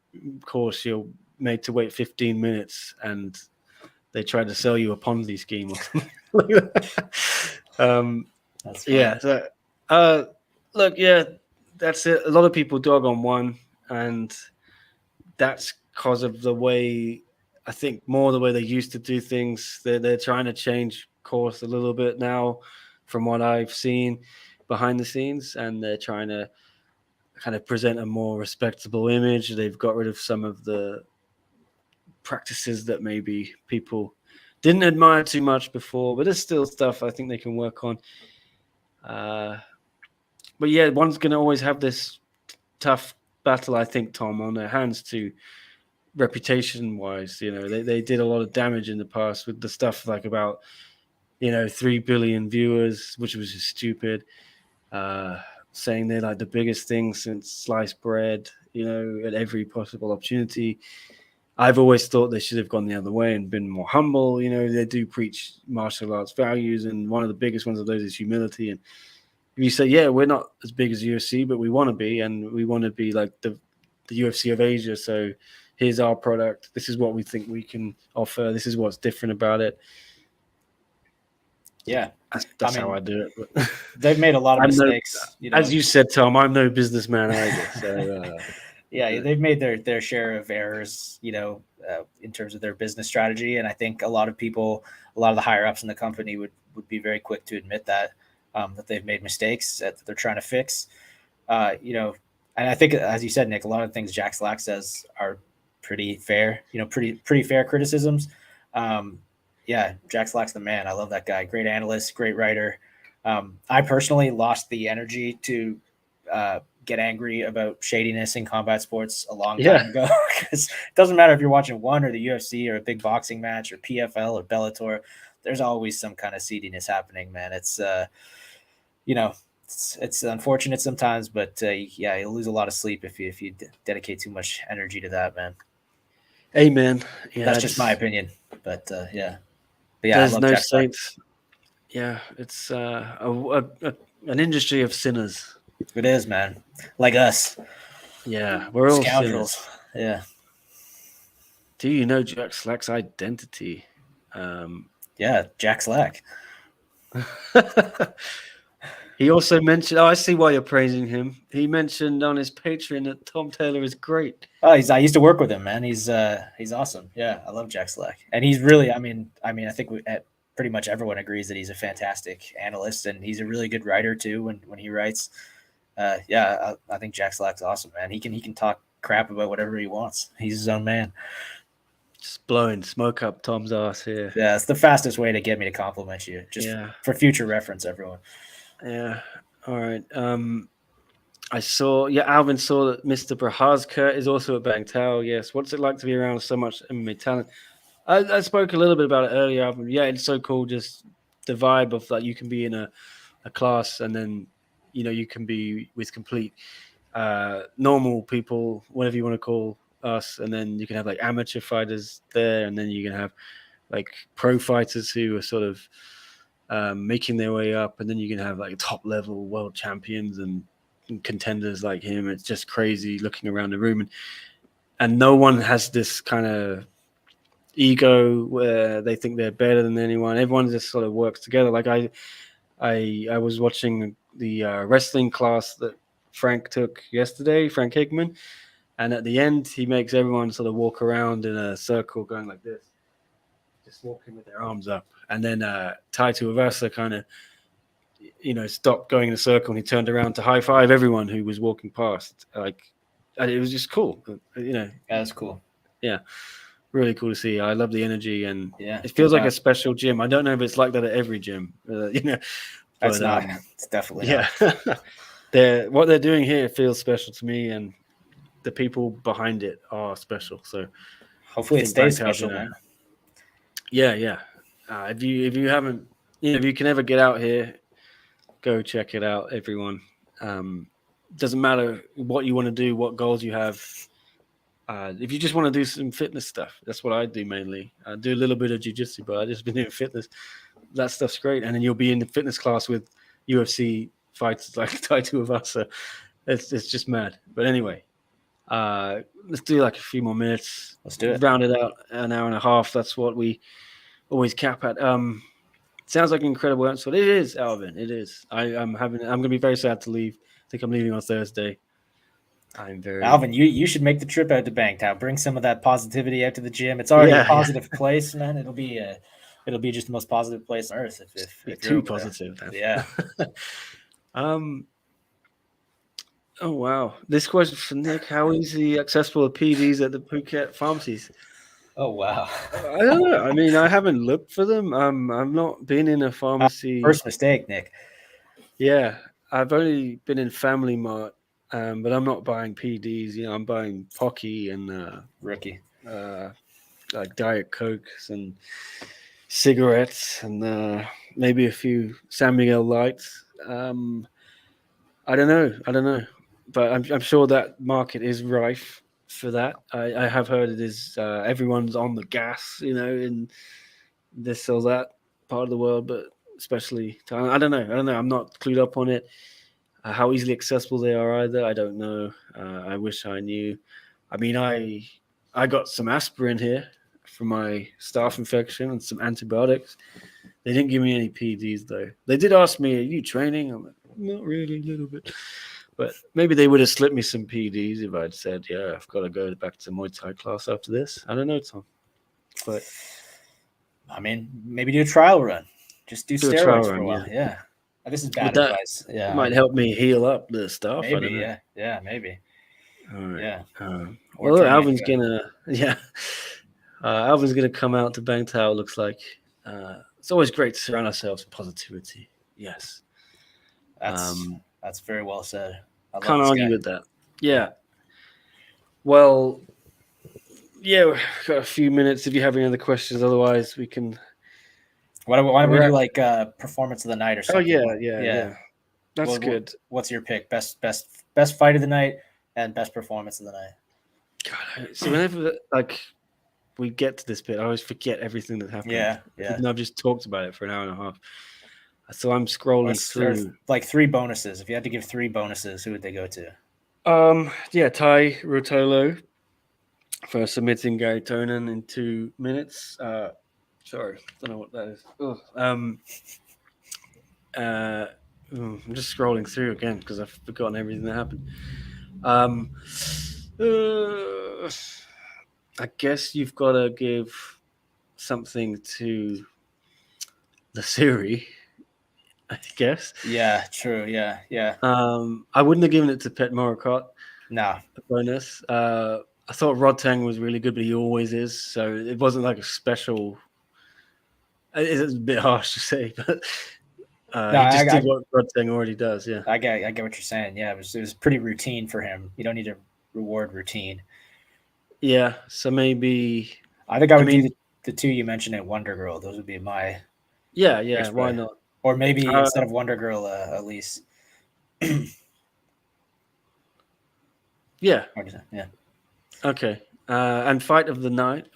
course, you're made to wait 15 minutes, and they try to sell you a Ponzi scheme or something like that. That's funny. Yeah. So, look, yeah, that's it. A lot of people dog on one, and that's because of the way, I think, more the way they used to do things. They're trying to change course a little bit now from what I've seen behind the scenes, and they're trying to kind of present a more respectable image. They've got rid of some of the practices that maybe people didn't admire too much before, but there's still stuff I think they can work on. But yeah, one's going to always have this tough battle, I think, Tom, on their hands too, reputation wise. They did a lot of damage in the past with the stuff like about 3 billion viewers, which was just stupid. Saying they're like the biggest thing since sliced bread, at every possible opportunity. I've always thought they should have gone the other way and been more humble. They do preach martial arts values, and one of the biggest ones of those is humility. And if you say, yeah, we're not as big as UFC, but we want to be, and we want to be like the the UFC of Asia. So here's our product. This is what we think we can offer. This is what's different about it. Yeah, that's how I do it. But they've made a lot of mistakes. As you said, Tom, I'm no businessman either. So yeah, they've made their share of errors, in terms of their business strategy. And I think a lot of the higher ups in the company would be very quick to admit that they've made mistakes that they're trying to fix. And I think, as you said, Nick, a lot of things Jack Slack says are pretty fair, pretty fair criticisms. Yeah, Jack Slack's the man. I love that guy. Great analyst, great writer. I personally lost the energy to get angry about shadiness in combat sports a long time ago, because it doesn't matter if you're watching one or the UFC or a big boxing match or PFL or Bellator, there's always some kind of seediness happening, man. It's it's unfortunate sometimes, but you'll lose a lot of sleep if you dedicate too much energy to that, man. Amen. Yeah, that's just my opinion, but yeah. But yeah, there's no saints. Yeah, it's an industry of sinners. It is, man. Like us. Yeah, we're all scoundrels. Sinners. Yeah. Do you know Jack Slack's identity? Yeah, Jack Slack. He also mentioned, I see why you're praising him. He mentioned on his Patreon that Tom Taylor is great. Oh, I used to work with him, man. He's awesome. Yeah, I love Jack Slack. And he's really, I think pretty much everyone agrees that he's a fantastic analyst, and he's a really good writer too when he writes. I think Jack Slack's awesome, man. He can talk crap about whatever he wants. He's his own man. Just blowing smoke up Tom's ass here. Yeah, it's the fastest way to get me to compliment you. Just for future reference, everyone. Yeah. All right. I saw, Alvin saw that Mr. Brahazka is also at Bang Tao. Yes. What's it like to be around so much MMA talent? I spoke a little bit about it earlier, Alvin. Yeah, it's so cool. Just the vibe of like you can be in a class and then, you can be with complete normal people, whatever you want to call us. And then you can have like amateur fighters there. And then you can have like pro fighters who are sort of making their way up, and then you can have like top level world champions and contenders like him. It's just crazy looking around the room, and no one has this kind of ego where they think they're better than anyone. Everyone just sort of works together. Like I was watching the wrestling class that Frank took yesterday, Frank Hickman, and at the end he makes everyone sort of walk around in a circle going like this, just walking with their arms up. And then Tye Ruotolo kind of, stopped going in a circle, and he turned around to high five everyone who was walking past. Like, it was just cool. That's cool. Yeah, really cool to see. I love the energy, and it feels no like a special gym. I don't know if it's like that at every gym. That's not. It's definitely not. What they're doing here feels special to me, and the people behind it are special. So hopefully it stays special, man. Yeah. If you haven't, if you can ever get out here, go check it out, everyone. Doesn't matter what you want to do, what goals you have. If you just want to do some fitness stuff, that's what I do mainly. I do a little bit of jiu-jitsu, but I just been doing fitness. That stuff's great. And then you'll be in the fitness class with UFC fighters like Tye Ruotolo. It's just mad. But anyway, let's do like a few more minutes. Let's do it. Round it out an hour and a half. That's what we always cap at. Sounds like an incredible episode. It is, Alvin. It is. I'm going to be very sad to leave. I think I'm leaving on Thursday. Alvin, you should make the trip out to Bangtown. Bring some of that positivity out to the gym. It's already a positive place, man. It'll be just the most positive place on earth. If too positive. Yeah. Oh wow! This question for Nick: how easily accessible are PDs at the Phuket pharmacies? Oh wow! I don't know. I mean, I haven't looked for them. I've not been in a pharmacy. First mistake, Nick. Yeah, I've only been in Family Mart, but I'm not buying PDs. I'm buying Pocky and Rookie, like Diet Cokes and cigarettes and maybe a few San Miguel Lights. I don't know. But I'm sure that market is rife for that. I have heard it is everyone's on the gas, in this or that part of the world, but especially I don't know. I'm not clued up on it. How easily accessible they are either, I don't know. I wish I knew. I mean, I got some aspirin here for my staph infection and some antibiotics. They didn't give me any PDs though. They did ask me, "Are you training?" I'm like, "Not really, a little bit." But maybe they would have slipped me some PDs if I'd said, "Yeah, I've got to go back to Muay Thai class after this." I don't know, Tom. But I mean, maybe do a trial run. Just do do a trial steroids for a run, while. Yeah. This is bad Would that advice. Yeah. might help me heal up the stuff? I Maybe. don't know. Yeah. Yeah. Maybe. All right. Yeah. Or Well, turn you Alvin's into gonna, yeah. Alvin's gonna come out to Bang Tao. Looks like it's always great to surround ourselves with positivity. Yes. That's very well said. I love Can't this argue guy. with that. Yeah. Well, yeah, we've got a few minutes if you have any other questions. Otherwise, we can. Why don't we We're do at- like performance of the night or Oh, something? yeah. That's good. What's your pick? Best fight of the night and best performance of the night. God, so whenever we get to this bit, I always forget everything that happened. Yeah. Even though I've just talked about it for an hour and a half. So I'm scrolling through. Like 3 bonuses. If you had to give 3 bonuses, who would they go to? Tye Ruotolo for submitting Garry Tonon in 2 minutes. Sorry, don't know what that is. I'm just scrolling through again because I've forgotten everything that happened. I guess you've got to give something to the Siri, I guess. Yeah, true. Yeah. I wouldn't have given it to Pet Moricott. Nah. A bonus. I thought Rodtang was really good, but he always is. So it wasn't like a special. It's a bit harsh to say, but he just did what Rodtang already does. Yeah, I get what you're saying. Yeah, it was pretty routine for him. You don't need to reward routine. Yeah, so maybe I think I would do the 2 you mentioned at Wonder Girl. Those would be my why not? Or maybe instead of Wonder Girl, Elise. Yeah. Yeah. Okay. And fight of the night,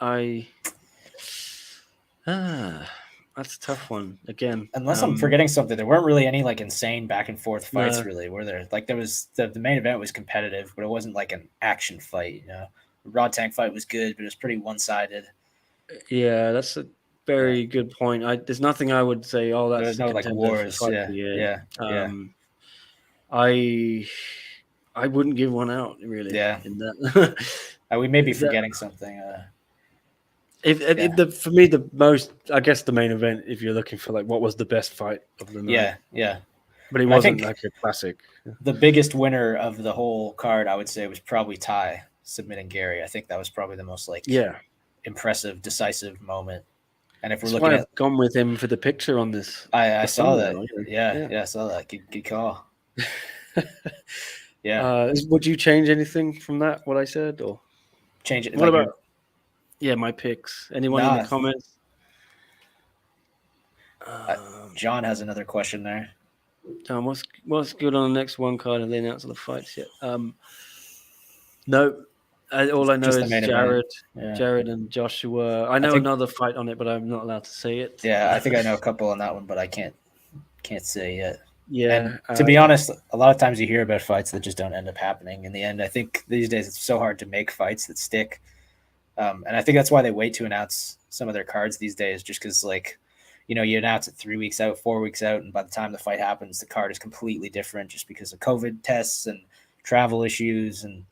that's a tough one again. Unless I'm forgetting something, there weren't really any like insane back and forth fights, really, were there? Like there was the main event was competitive, but it wasn't like an action fight. You know, the Rodtang fight was good, but it was pretty one-sided. Yeah, that's a very good point. There's nothing I would say. Oh, that's there's no like wars. Yeah. I wouldn't give one out really. Yeah. In that. We may be forgetting something. For me, the most, I guess, the main event. If you're looking for like what was the best fight of the night. Yeah. But it wasn't like a classic. The biggest winner of the whole card, I would say, was probably Tye submitting Garry. I think that was probably the most impressive, decisive moment. And if we're looking at, I've gone with him for the picture on this. I saw that. Yeah, I saw that. Good call. Yeah. Would you change anything from that? What I said, or change it? What about? Yeah, my picks. Anyone in the comments? John has another question there. John, what's good on the next one card? Have they announced the fights yet? No. All I know is Jared and Joshua. I know another fight on it, but I'm not allowed to say it. Yeah, I think I know a couple on that one, but I can't say yet. Yeah. And to be honest, a lot of times you hear about fights that just don't end up happening in the end. I think these days it's so hard to make fights that stick. And I think that's why they wait to announce some of their cards these days, just because, like, you announce it 3 weeks out, 4 weeks out, and by the time the fight happens, the card is completely different just because of COVID tests and travel issues. And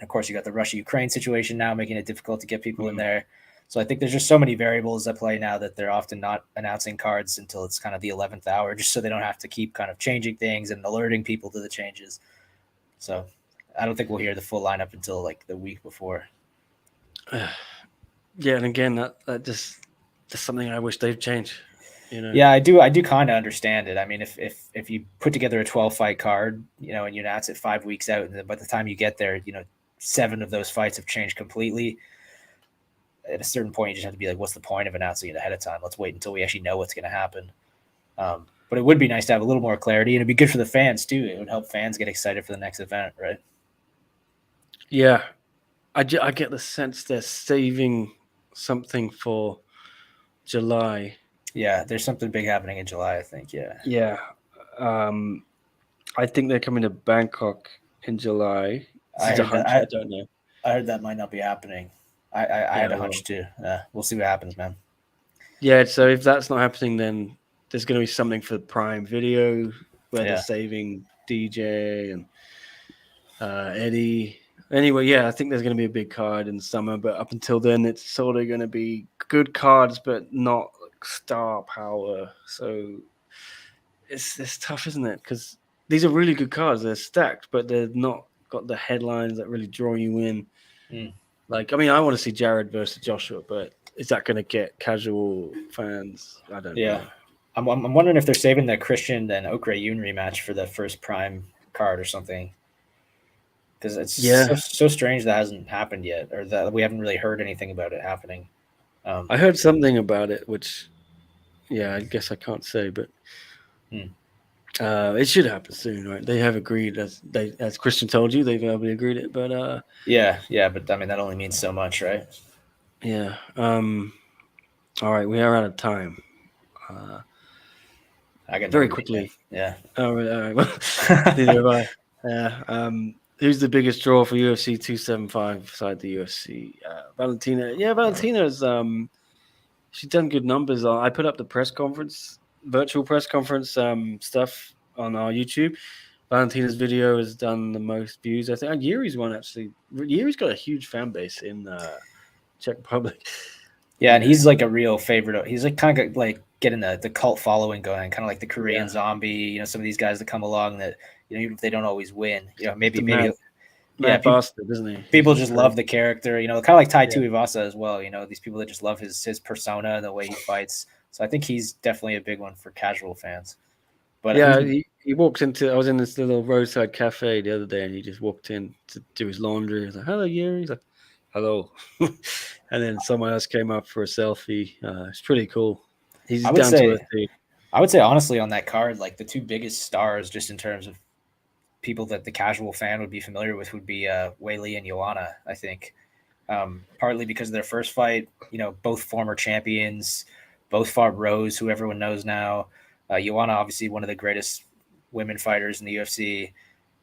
of course, you got the Russia-Ukraine situation now making it difficult to get people in there. So I think there's just so many variables at play now that they're often not announcing cards until it's kind of the 11th hour, just so they don't have to keep kind of changing things and alerting people to the changes. So I don't think we'll hear the full lineup until like the week before. Yeah, and again, that just that's something I wish they'd change. Yeah, I do kind of understand it. I mean, if you put together a 12-fight card, and you announce it 5 weeks out, and then by the time you get there, 7 of those fights have changed completely. At a certain point, you just have to be like, what's the point of announcing it ahead of time? Let's wait until we actually know what's going to happen. But it would be nice to have a little more clarity, and it'd be good for the fans too. It would help fans get excited for the next event, right? Yeah, I get the sense they're saving something for July. Yeah, there's something big happening in July, I think. Yeah. Yeah. I think they're coming to Bangkok in July. This I is a heard that. hunch. I don't know. I heard that might not be happening. I had a Well, hunch too. We'll see what happens, man. yeah. So if that's not happening, then there's going to be something for Prime Video where they're Yeah. saving DJ and Eddie. Anyway, yeah, I think there's going to be a big card in the summer, but up until then, it's sort of going to be good cards, but not star power. So it's tough, isn't it? Because these are really good cards. They're stacked, but they're not got the headlines that really draw you in. Like, I mean, I want to see Jared versus Joshua, but is that going to get casual fans? I don't know. I'm wondering if they're saving the Christian and Okra Yoon rematch for the first Prime card or something. Because it's so strange that hasn't happened yet, or that we haven't really heard anything about it happening. I heard something about it, which, yeah, I guess I can't say, but it should happen soon, right? They have agreed, as Christian told you, they've verbally agreed it. But yeah, but I mean that only means so much, right? Yeah. All right, we are out of time. I got very quickly. Yeah. All right. Well, neither have I. Yeah. Who's the biggest draw for UFC 275 beside the UFC? Valentina. Yeah, Valentina's she's done good numbers. I put up the virtual press conference stuff on our YouTube. Valentina's video has done the most views, I think. And Yuri's one, actually. Yuri's got a huge fan base in Czech Republic. Yeah, and he's like a real favorite. He's like kind of like getting the cult following going, kind of like the Korean Zombie. You know, some of these guys that come along that, you know, even if they don't always win, you know, maybe bastard, isn't he? People just love the character. You know, kind of like Tye Tuivasa as well. You know, these people that just love his persona and the way he fights. So I think he's definitely a big one for casual fans. But yeah, he walked into. I was in this little roadside cafe the other day, and he just walked in to do his laundry. He's like, "Hello, Yuri." He's like, "Hello," and then someone else came up for a selfie. It's pretty cool. He's down to earth dude. I would say honestly on that card, like the two biggest stars, just in terms of people that the casual fan would be familiar with, would be Weili and Joanna. I think partly because of their first fight. You know, both former champions, both fought Rose, who everyone knows now. Joanna, obviously one of the greatest women fighters in the UFC.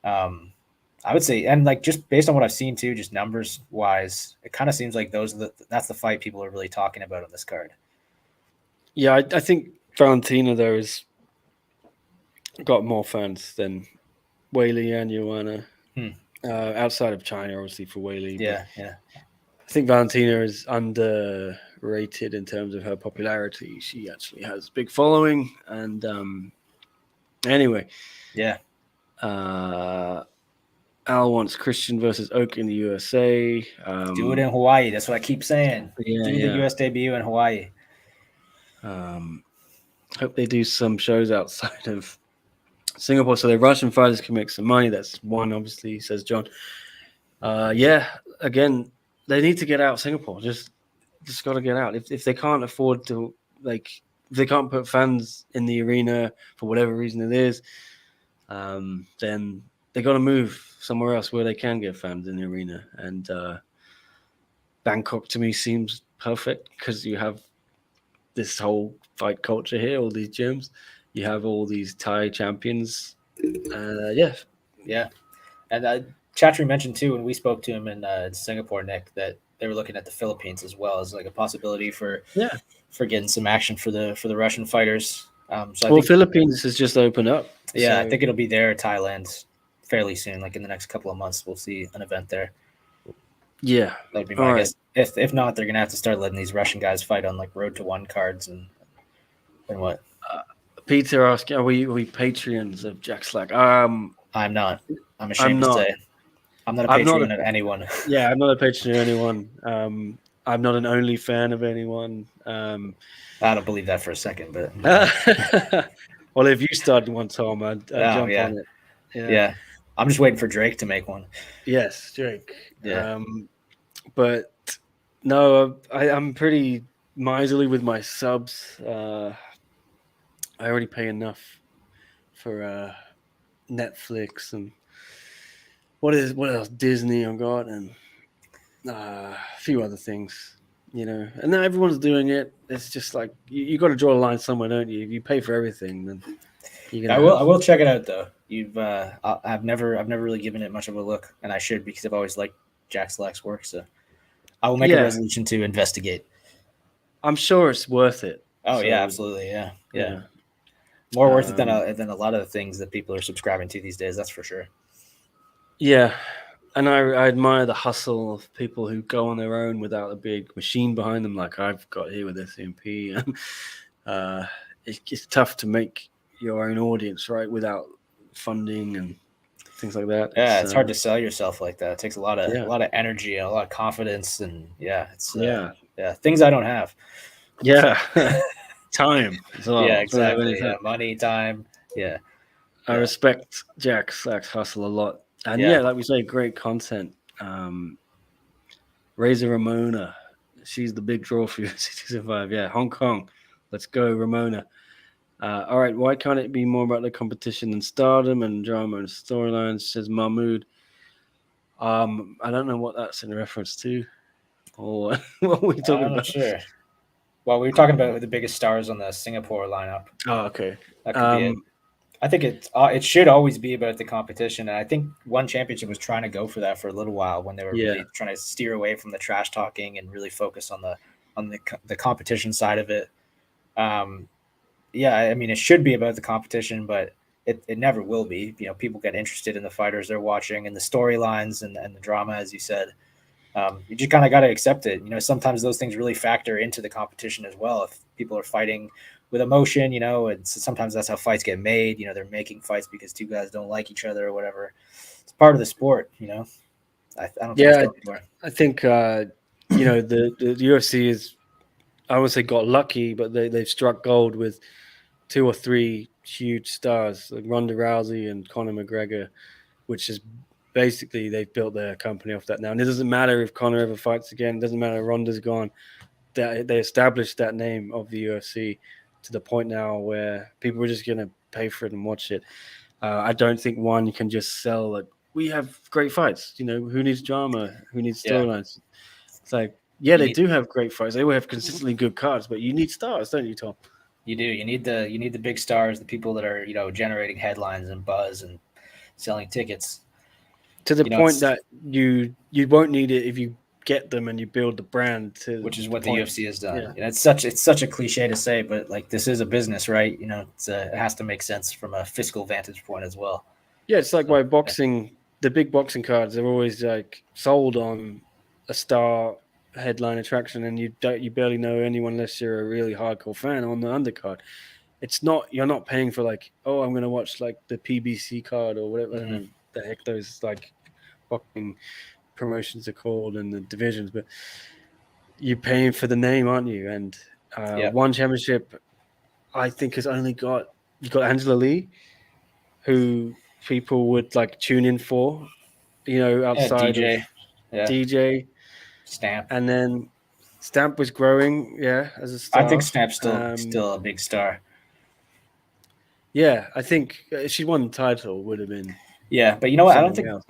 I would say, and like just based on what I've seen too, just numbers wise, it kind of seems like that's the fight people are really talking about on this card. Yeah, I think Valentina though has got more fans than Weili and Joanna. Outside of China, obviously for Weili. Yeah. I think Valentina is underrated in terms of her popularity. She actually has a big following, and anyway, yeah. Al wants Christian versus Oak in the USA. Do it in Hawaii. That's what I keep saying. Do the US debut in Hawaii. Hope they do some shows outside of Singapore so the Russian fighters can make some money. That's one, obviously, says John. Again, they need to get out of Singapore. Just got to get out. If they can't afford to, like, if they can't put fans in the arena for whatever reason it is, then they got to move somewhere else where they can get fans in the arena. And Bangkok to me seems perfect because you have this whole fight culture here, all these gyms. You have all these Thai champions. Yeah. And Chatri mentioned too when we spoke to him in Singapore, Nick, that they were looking at the Philippines as well as like a possibility for getting some action for the Russian fighters. I think Philippines has just opened up. Yeah, so I think it'll be there, Thailand, fairly soon. Like in the next couple of months, we'll see an event there. Yeah, that'd be my guess. If not, they're gonna have to start letting these Russian guys fight on like Road to One cards and what. Peter asking, are we Patreons of Jack Slack? I'm not. I'm ashamed to say. I'm not a patron of anyone. Yeah, I'm not a patron of anyone. I'm not an only fan of anyone. I don't believe that for a second, but well, if you started one, Tom, I'd jump on it. Yeah, I'm just waiting for Drake to make one. Yes, Drake. Yeah. But no, I'm pretty miserly with my subs. I already pay enough for Netflix and what else? Disney I've got and a few other things, you know. And now everyone's doing it. It's just like you got to draw a line somewhere, don't you? If you pay for everything, then I will check it out though. I've never really given it much of a look, and I should, because I've always liked Jack Slack's work. So I will make a resolution to investigate. I'm sure it's worth it. Oh yeah, absolutely, yeah. More worth it than a lot of the things that people are subscribing to these days. That's for sure. Yeah, and I admire the hustle of people who go on their own without a big machine behind them, like I've got here with SCMP. And it's tough to make your own audience, right, without funding and things like that. Yeah, it's hard to sell yourself like that. It takes a lot of energy and a lot of confidence, and it's things I don't have. Yeah, time as well. Yeah, exactly. Yeah, money, time. Yeah, I respect Jack Slack's hustle a lot, and like we say, great content. Razor Ramona, she's the big draw for you. 65, yeah, Hong Kong. Let's go, Ramona. All right, why can't it be more about the competition than stardom and drama and storylines? Says Mahmood. I don't know what that's in reference to, or what we talking about. I'm not sure. Well, we were talking about the biggest stars on the Singapore lineup. Oh, okay. That could be it. I think it should always be about the competition, and I think One Championship was trying to go for that for a little while when they were really trying to steer away from the trash talking and really focus on the competition side of it. I mean, it should be about the competition, but it never will be. You know, people get interested in the fighters they're watching and the storylines and the drama, as you said. You just kind of got to accept it. You know, sometimes those things really factor into the competition as well. If people are fighting with emotion, you know, and sometimes that's how fights get made. You know, they're making fights because two guys don't like each other or whatever. It's part of the sport, you know. I don't think it's going anywhere. I think you know, the UFC is, I would say, got lucky, but they've struck gold with 2 or 3 huge stars like Ronda Rousey and Conor McGregor, which is basically they've built their company off that now. And it doesn't matter if Conor ever fights again. It doesn't matter if Ronda's gone. They established that name of the UFC to the point now where people are just going to pay for it and watch it. I don't think one can just sell like, we have great fights. You know, who needs drama? Who needs storylines? It's like, they do have great fights. They will have consistently good cards, but you need stars, don't you, Tom? You do. You need the big stars, the people that are, you know, generating headlines and buzz and selling tickets. To the point that you won't need it if you get them and you build the brand, which is what the UFC has done. Yeah. And it's such a cliche to say, but like, this is a business, right? You know, it has to make sense from a fiscal vantage point as well. Yeah, it's like why boxing, the big boxing cards are always like sold on a star headline attraction, and you barely know anyone unless you're a really hardcore fan on the undercard. It's not, you're not paying for like, oh, I'm gonna watch like the PBC card or whatever the heck those like boxing promotions are called and the divisions, but you're paying for the name, aren't you? And One Championship, I think, has only got, you got Angela Lee, who people would like tune in for, you know, outside DJ. of DJ. Stamp. And then Stamp was growing, as a star. I think Stamp's still a big star. Yeah, I think if she won the title, would have been. Yeah, but you know what? I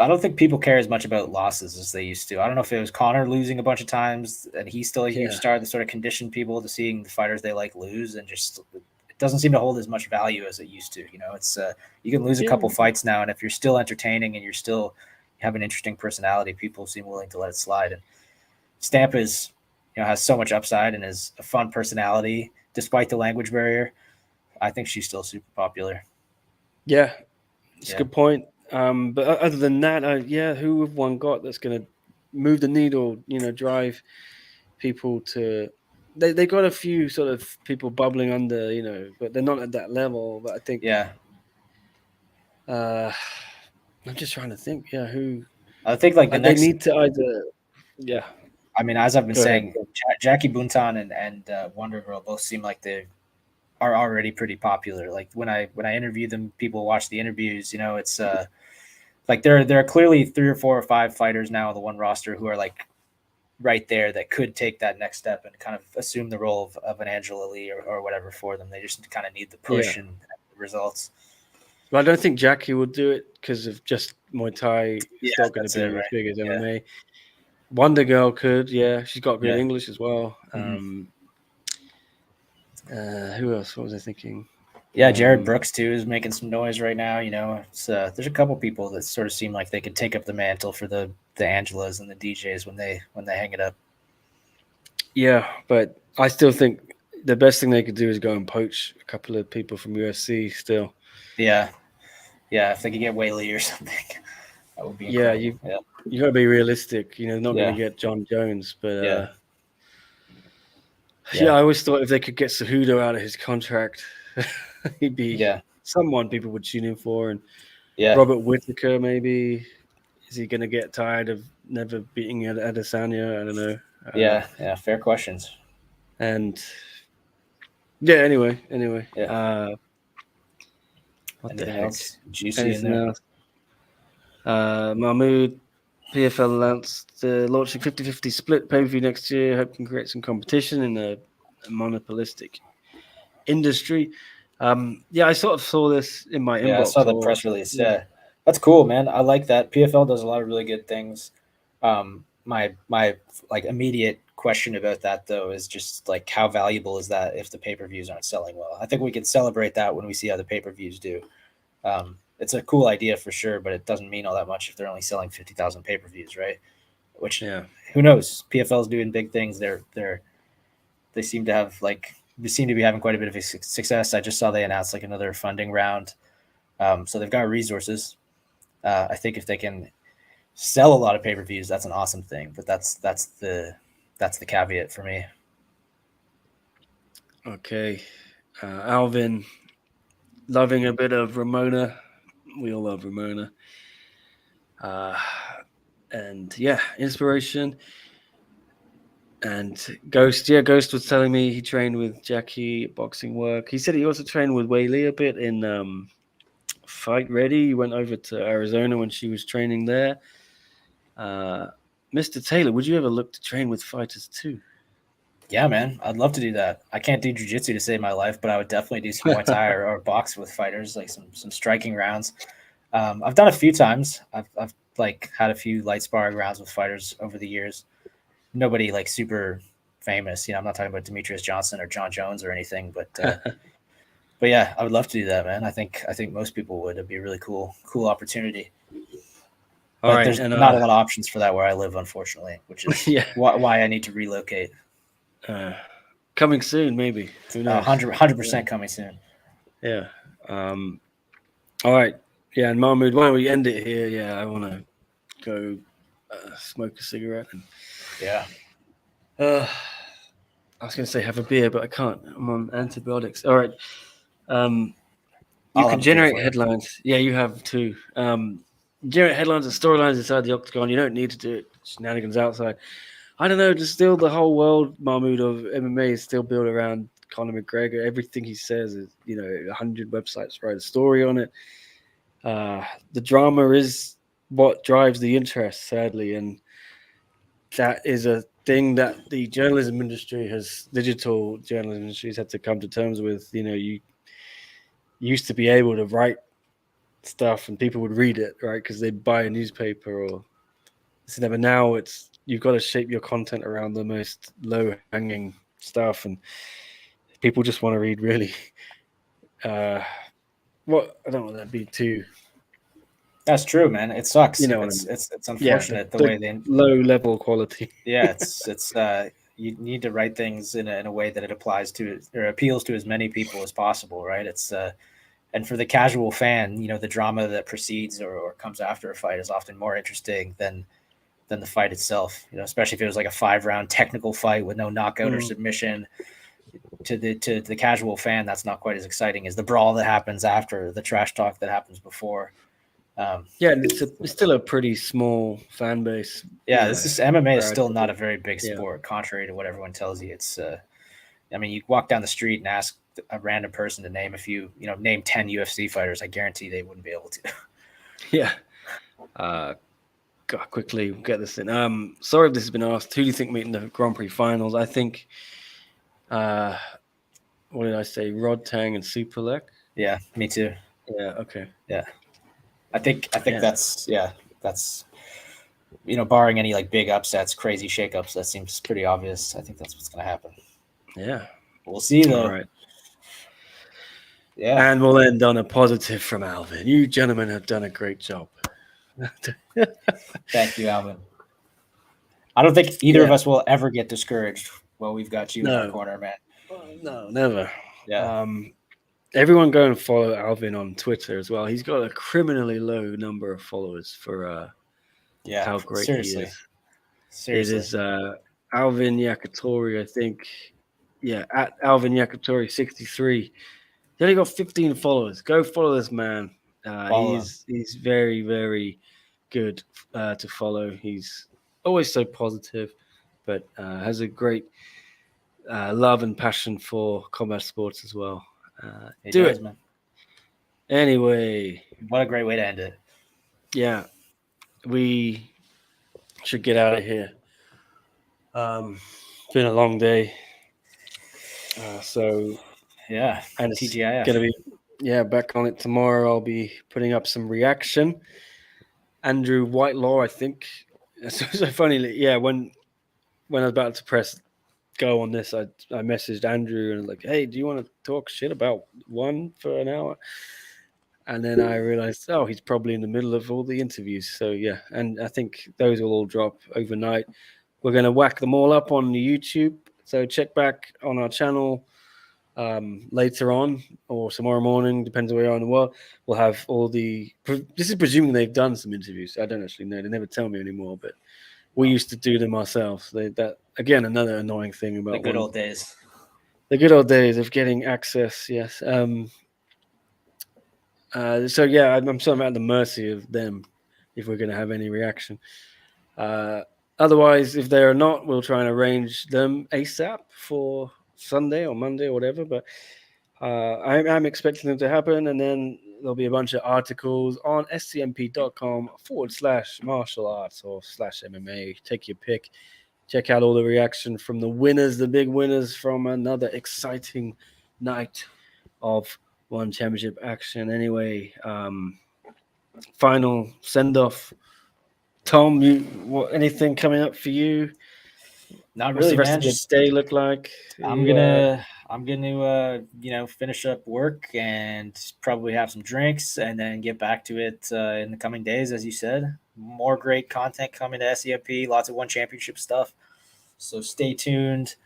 don't think people care as much about losses as they used to. I don't know if it was Conor losing a bunch of times and he's still a huge star that sort of conditioned people to seeing the fighters they like lose, and just it doesn't seem to hold as much value as it used to. You know, it's you can lose a couple fights now, and if you're still entertaining and you have an interesting personality, people seem willing to let it slide. And Stamp is, you know, has so much upside and is a fun personality despite the language barrier. I think she's still super popular. Yeah, it's a good point. But other than that, who have one got that's going to move the needle? You know, drive people to. They got a few sort of people bubbling under, you know, but they're not at that level. But I think, I'm just trying to think. Yeah, who? I think like they need to either. Yeah. I mean, as I've been saying, Jackie Buntan and Wonder Girl both seem like they are already pretty popular. Like when I interview them, people watch the interviews. You know, it's like there are clearly 3 or 4 or 5 fighters now on the one roster who are like right there that could take that next step and kind of assume the role of an Angela Lee or whatever for them. They just kind of need the push and the results. Well, I don't think Jackie will do it because of just Muay Thai. It's not going to be as big as MMA. Wonder Girl could, she's got good English as well. Who else? What was I thinking? Yeah, Jared Brooks too is making some noise right now. It's there's a couple people that sort of seem like they could take up the mantle for the Angelas and the DJs when they hang it up. Yeah, but I still think the best thing they could do is go and poach a couple of people from UFC still. Yeah. If they could get Whaley or something, that would be incredible. You got to be realistic. Not Yeah. going to get John Jones, but Yeah. I always thought if they could get Cejudo out of his contract, he'd be someone people would tune in for. And Robert Whittaker, maybe. Is he going to get tired of never beating Adesanya? I don't know. Yeah, fair questions. And anyway. What Anything the heck? else juicy in there? Mahmoud, PFL announced launching 50-50 split pay-per-view next year. Hope can create some competition in a monopolistic industry. I sort of saw this in my inbox. I saw the press release. Yeah, that's cool, man. I like that. PFL does a lot of really good things. My like immediate question about that though is just like how valuable is that if the pay-per-views aren't selling well? I think we can celebrate that when we see how the pay-per-views do. It's a cool idea for sure, but it doesn't mean all that much if they're only selling 50,000 pay-per-views, right? Which who knows? PFL is doing big things. They seem to have they seem to be having quite a bit of success. I just saw they announced like another funding round, so they've got resources. I think if they can sell a lot of pay-per-views, that's an awesome thing. But that's the caveat for me. Okay, Alvin, loving a bit of Ramona. We all love Ramona. And inspiration. And Ghost was telling me he trained with Jackie at Boxing Work. He said he also trained with Whaley a bit in Fight Ready. He went over to Arizona when she was training there. Mr. Taylor, would you ever look to train with fighters too? Yeah, man, I'd love to do that. I can't do jiu-jitsu to save my life, but I would definitely do some Muay Thai or box with fighters, like some striking rounds. I've done a few times. I've like had a few light sparring rounds with fighters over the years. Nobody like super famous, I'm not talking about Demetrius Johnson or John Jones or anything, but yeah, I would love to do that, man. I think most people would. It'd be a really cool opportunity. But there's not a lot of options for that where I live, unfortunately, which is why I need to relocate. Coming soon, maybe. 100% coming soon. Yeah. All right. Yeah, and Mahmoud, why don't we end it here? Yeah, I want to go smoke a cigarette. And, I was going to say have a beer, but I can't. I'm on antibiotics. All right. You can generate headlines. Yeah, you have too. Generate headlines and storylines inside the octagon. You don't need to do it. Shenanigans outside. I don't know. Just still the whole world, Mahmoud, of MMA is still built around Conor McGregor. Everything he says is, 100 websites write a story on it. The drama is what drives the interest, sadly, and that is a thing that the digital journalism industry has had to come to terms with. You used to be able to write stuff and people would read it, right? Because they'd buy a newspaper or but now you've got to shape your content around the most low-hanging stuff, and people just want to read really. I don't want that to be too. That's true, man. It sucks. It's unfortunate the way they low-level quality. Yeah, it's you need to write things in a way that it applies to or appeals to as many people as possible, right? It's and for the casual fan, the drama that precedes or comes after a fight is often more interesting than the fight itself. Especially if it was like a 5-round technical fight with no knockout or submission. To the casual fan, that's not quite as exciting as the brawl that happens after, the trash talk that happens before. It's still a pretty small fan base. This is MMA is still not a very big sport, contrary to what everyone tells you. It's you walk down the street and ask a random person to name name 10 UFC fighters. I guarantee they wouldn't be able to. Yeah. Quickly get this in. Sorry if this has been asked. Who do you think meet in the Grand Prix finals? I think. What did I say? Rodtang and Superlek. Yeah, me too. Yeah. Okay. Yeah. I think that's barring any like big upsets, crazy shakeups, that seems pretty obvious. I think that's what's going to happen. Yeah. We'll see though. All right. Yeah. And we'll end on a positive from Alvin. You gentlemen have done a great job. Thank you, Alvin. I don't think either of Yeah. us will ever get discouraged while we've got you in our No, corner, man. no, never. Yeah. Everyone go and follow Alvin on Twitter as well. He's got a criminally low number of followers for Yeah. how great he Seriously. is. Seriously. It is Alvin Yakitori, I think. Yeah, at Alvin Yakitori 63. He only got 15 followers. Go follow this man. Follow him. He's very, very good to follow. He's always so positive, but has a great love and passion for combat sports as well. He Do does, it. man. Anyway, What a great way to end it. yeah, we should get out of here. It's been a long day. So Yeah. and it's TGIF. gonna be back on it tomorrow. I'll be putting up some reaction. Andrew Whitelaw, I think. It's so funny. Yeah, when I was about to press go on this, I messaged Andrew and was like, "Hey, do you want to talk shit about one for an hour?" And then I realized, oh, he's probably in the middle of all the interviews. So yeah, and I think those will all drop overnight. We're going to whack them all up on YouTube. So check back on our channel later on or tomorrow morning, depends where you are in the world. We'll have all the. This is presuming they've done some interviews. I don't actually know. They never tell me anymore, but we used to do them ourselves. That again, another annoying thing about The good old days. The good old days of getting access. Yes. So yeah, I'm sort of at the mercy of them if we're going to have any reaction. Otherwise, if they are not, we'll try and arrange them ASAP for Sunday or Monday or whatever. But I'm expecting them to happen, and then there'll be a bunch of articles on scmp.com/martial arts or /MMA. Take your pick. Check out all the reaction from the winners, the big winners from another exciting night of One Championship action. Anyway, final send off. Tom, anything coming up for you? Not What's really, the rest man. of your Just day look like? I'm gonna finish up work and probably have some drinks and then get back to it in the coming days, as you said. More great content coming to SCMP. Lots of One Championship stuff. So stay tuned.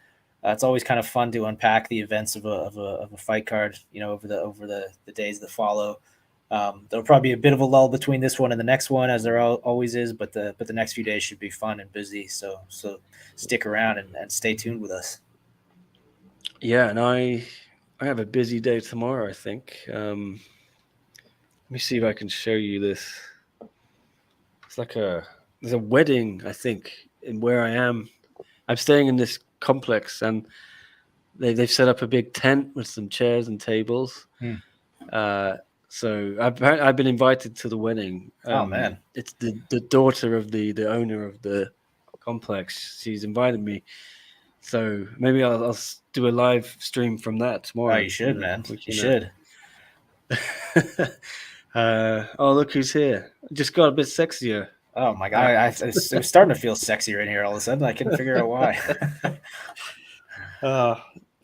It's always kind of fun to unpack the events of a fight card, over the days that follow. There'll probably be a bit of a lull between this one and the next one, as there always is. But the next few days should be fun and busy. So stick around and stay tuned with us. Yeah, and I have a busy day tomorrow, I think. Let me see if I can show you this. It's like there's a wedding, I think, in where I am. I'm staying in this complex, and they've set up a big tent with some chairs and tables. So I've been invited to the wedding. Oh man, it's the daughter of the owner of the complex. She's invited me, so maybe I'll do a live stream from that tomorrow. Oh, you should, man. You should. Oh, look who's here! Just got a bit sexier. Oh my god, it was starting to feel sexier in here all of a sudden. I couldn't figure out why.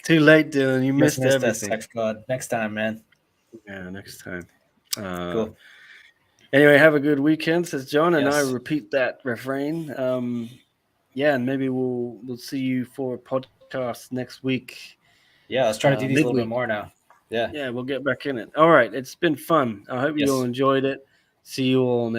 Too late, Dylan. You missed everything. That sex god. Next time, man. Yeah, next time. Cool. Anyway, have a good weekend, says John, and Yes. I repeat that refrain. Yeah, and maybe we'll see you for a podcast next week. Yeah, let's try to do these a little bit more now. Yeah. Yeah, we'll get back in it. All right, it's been fun. I hope you all enjoyed it. See you all next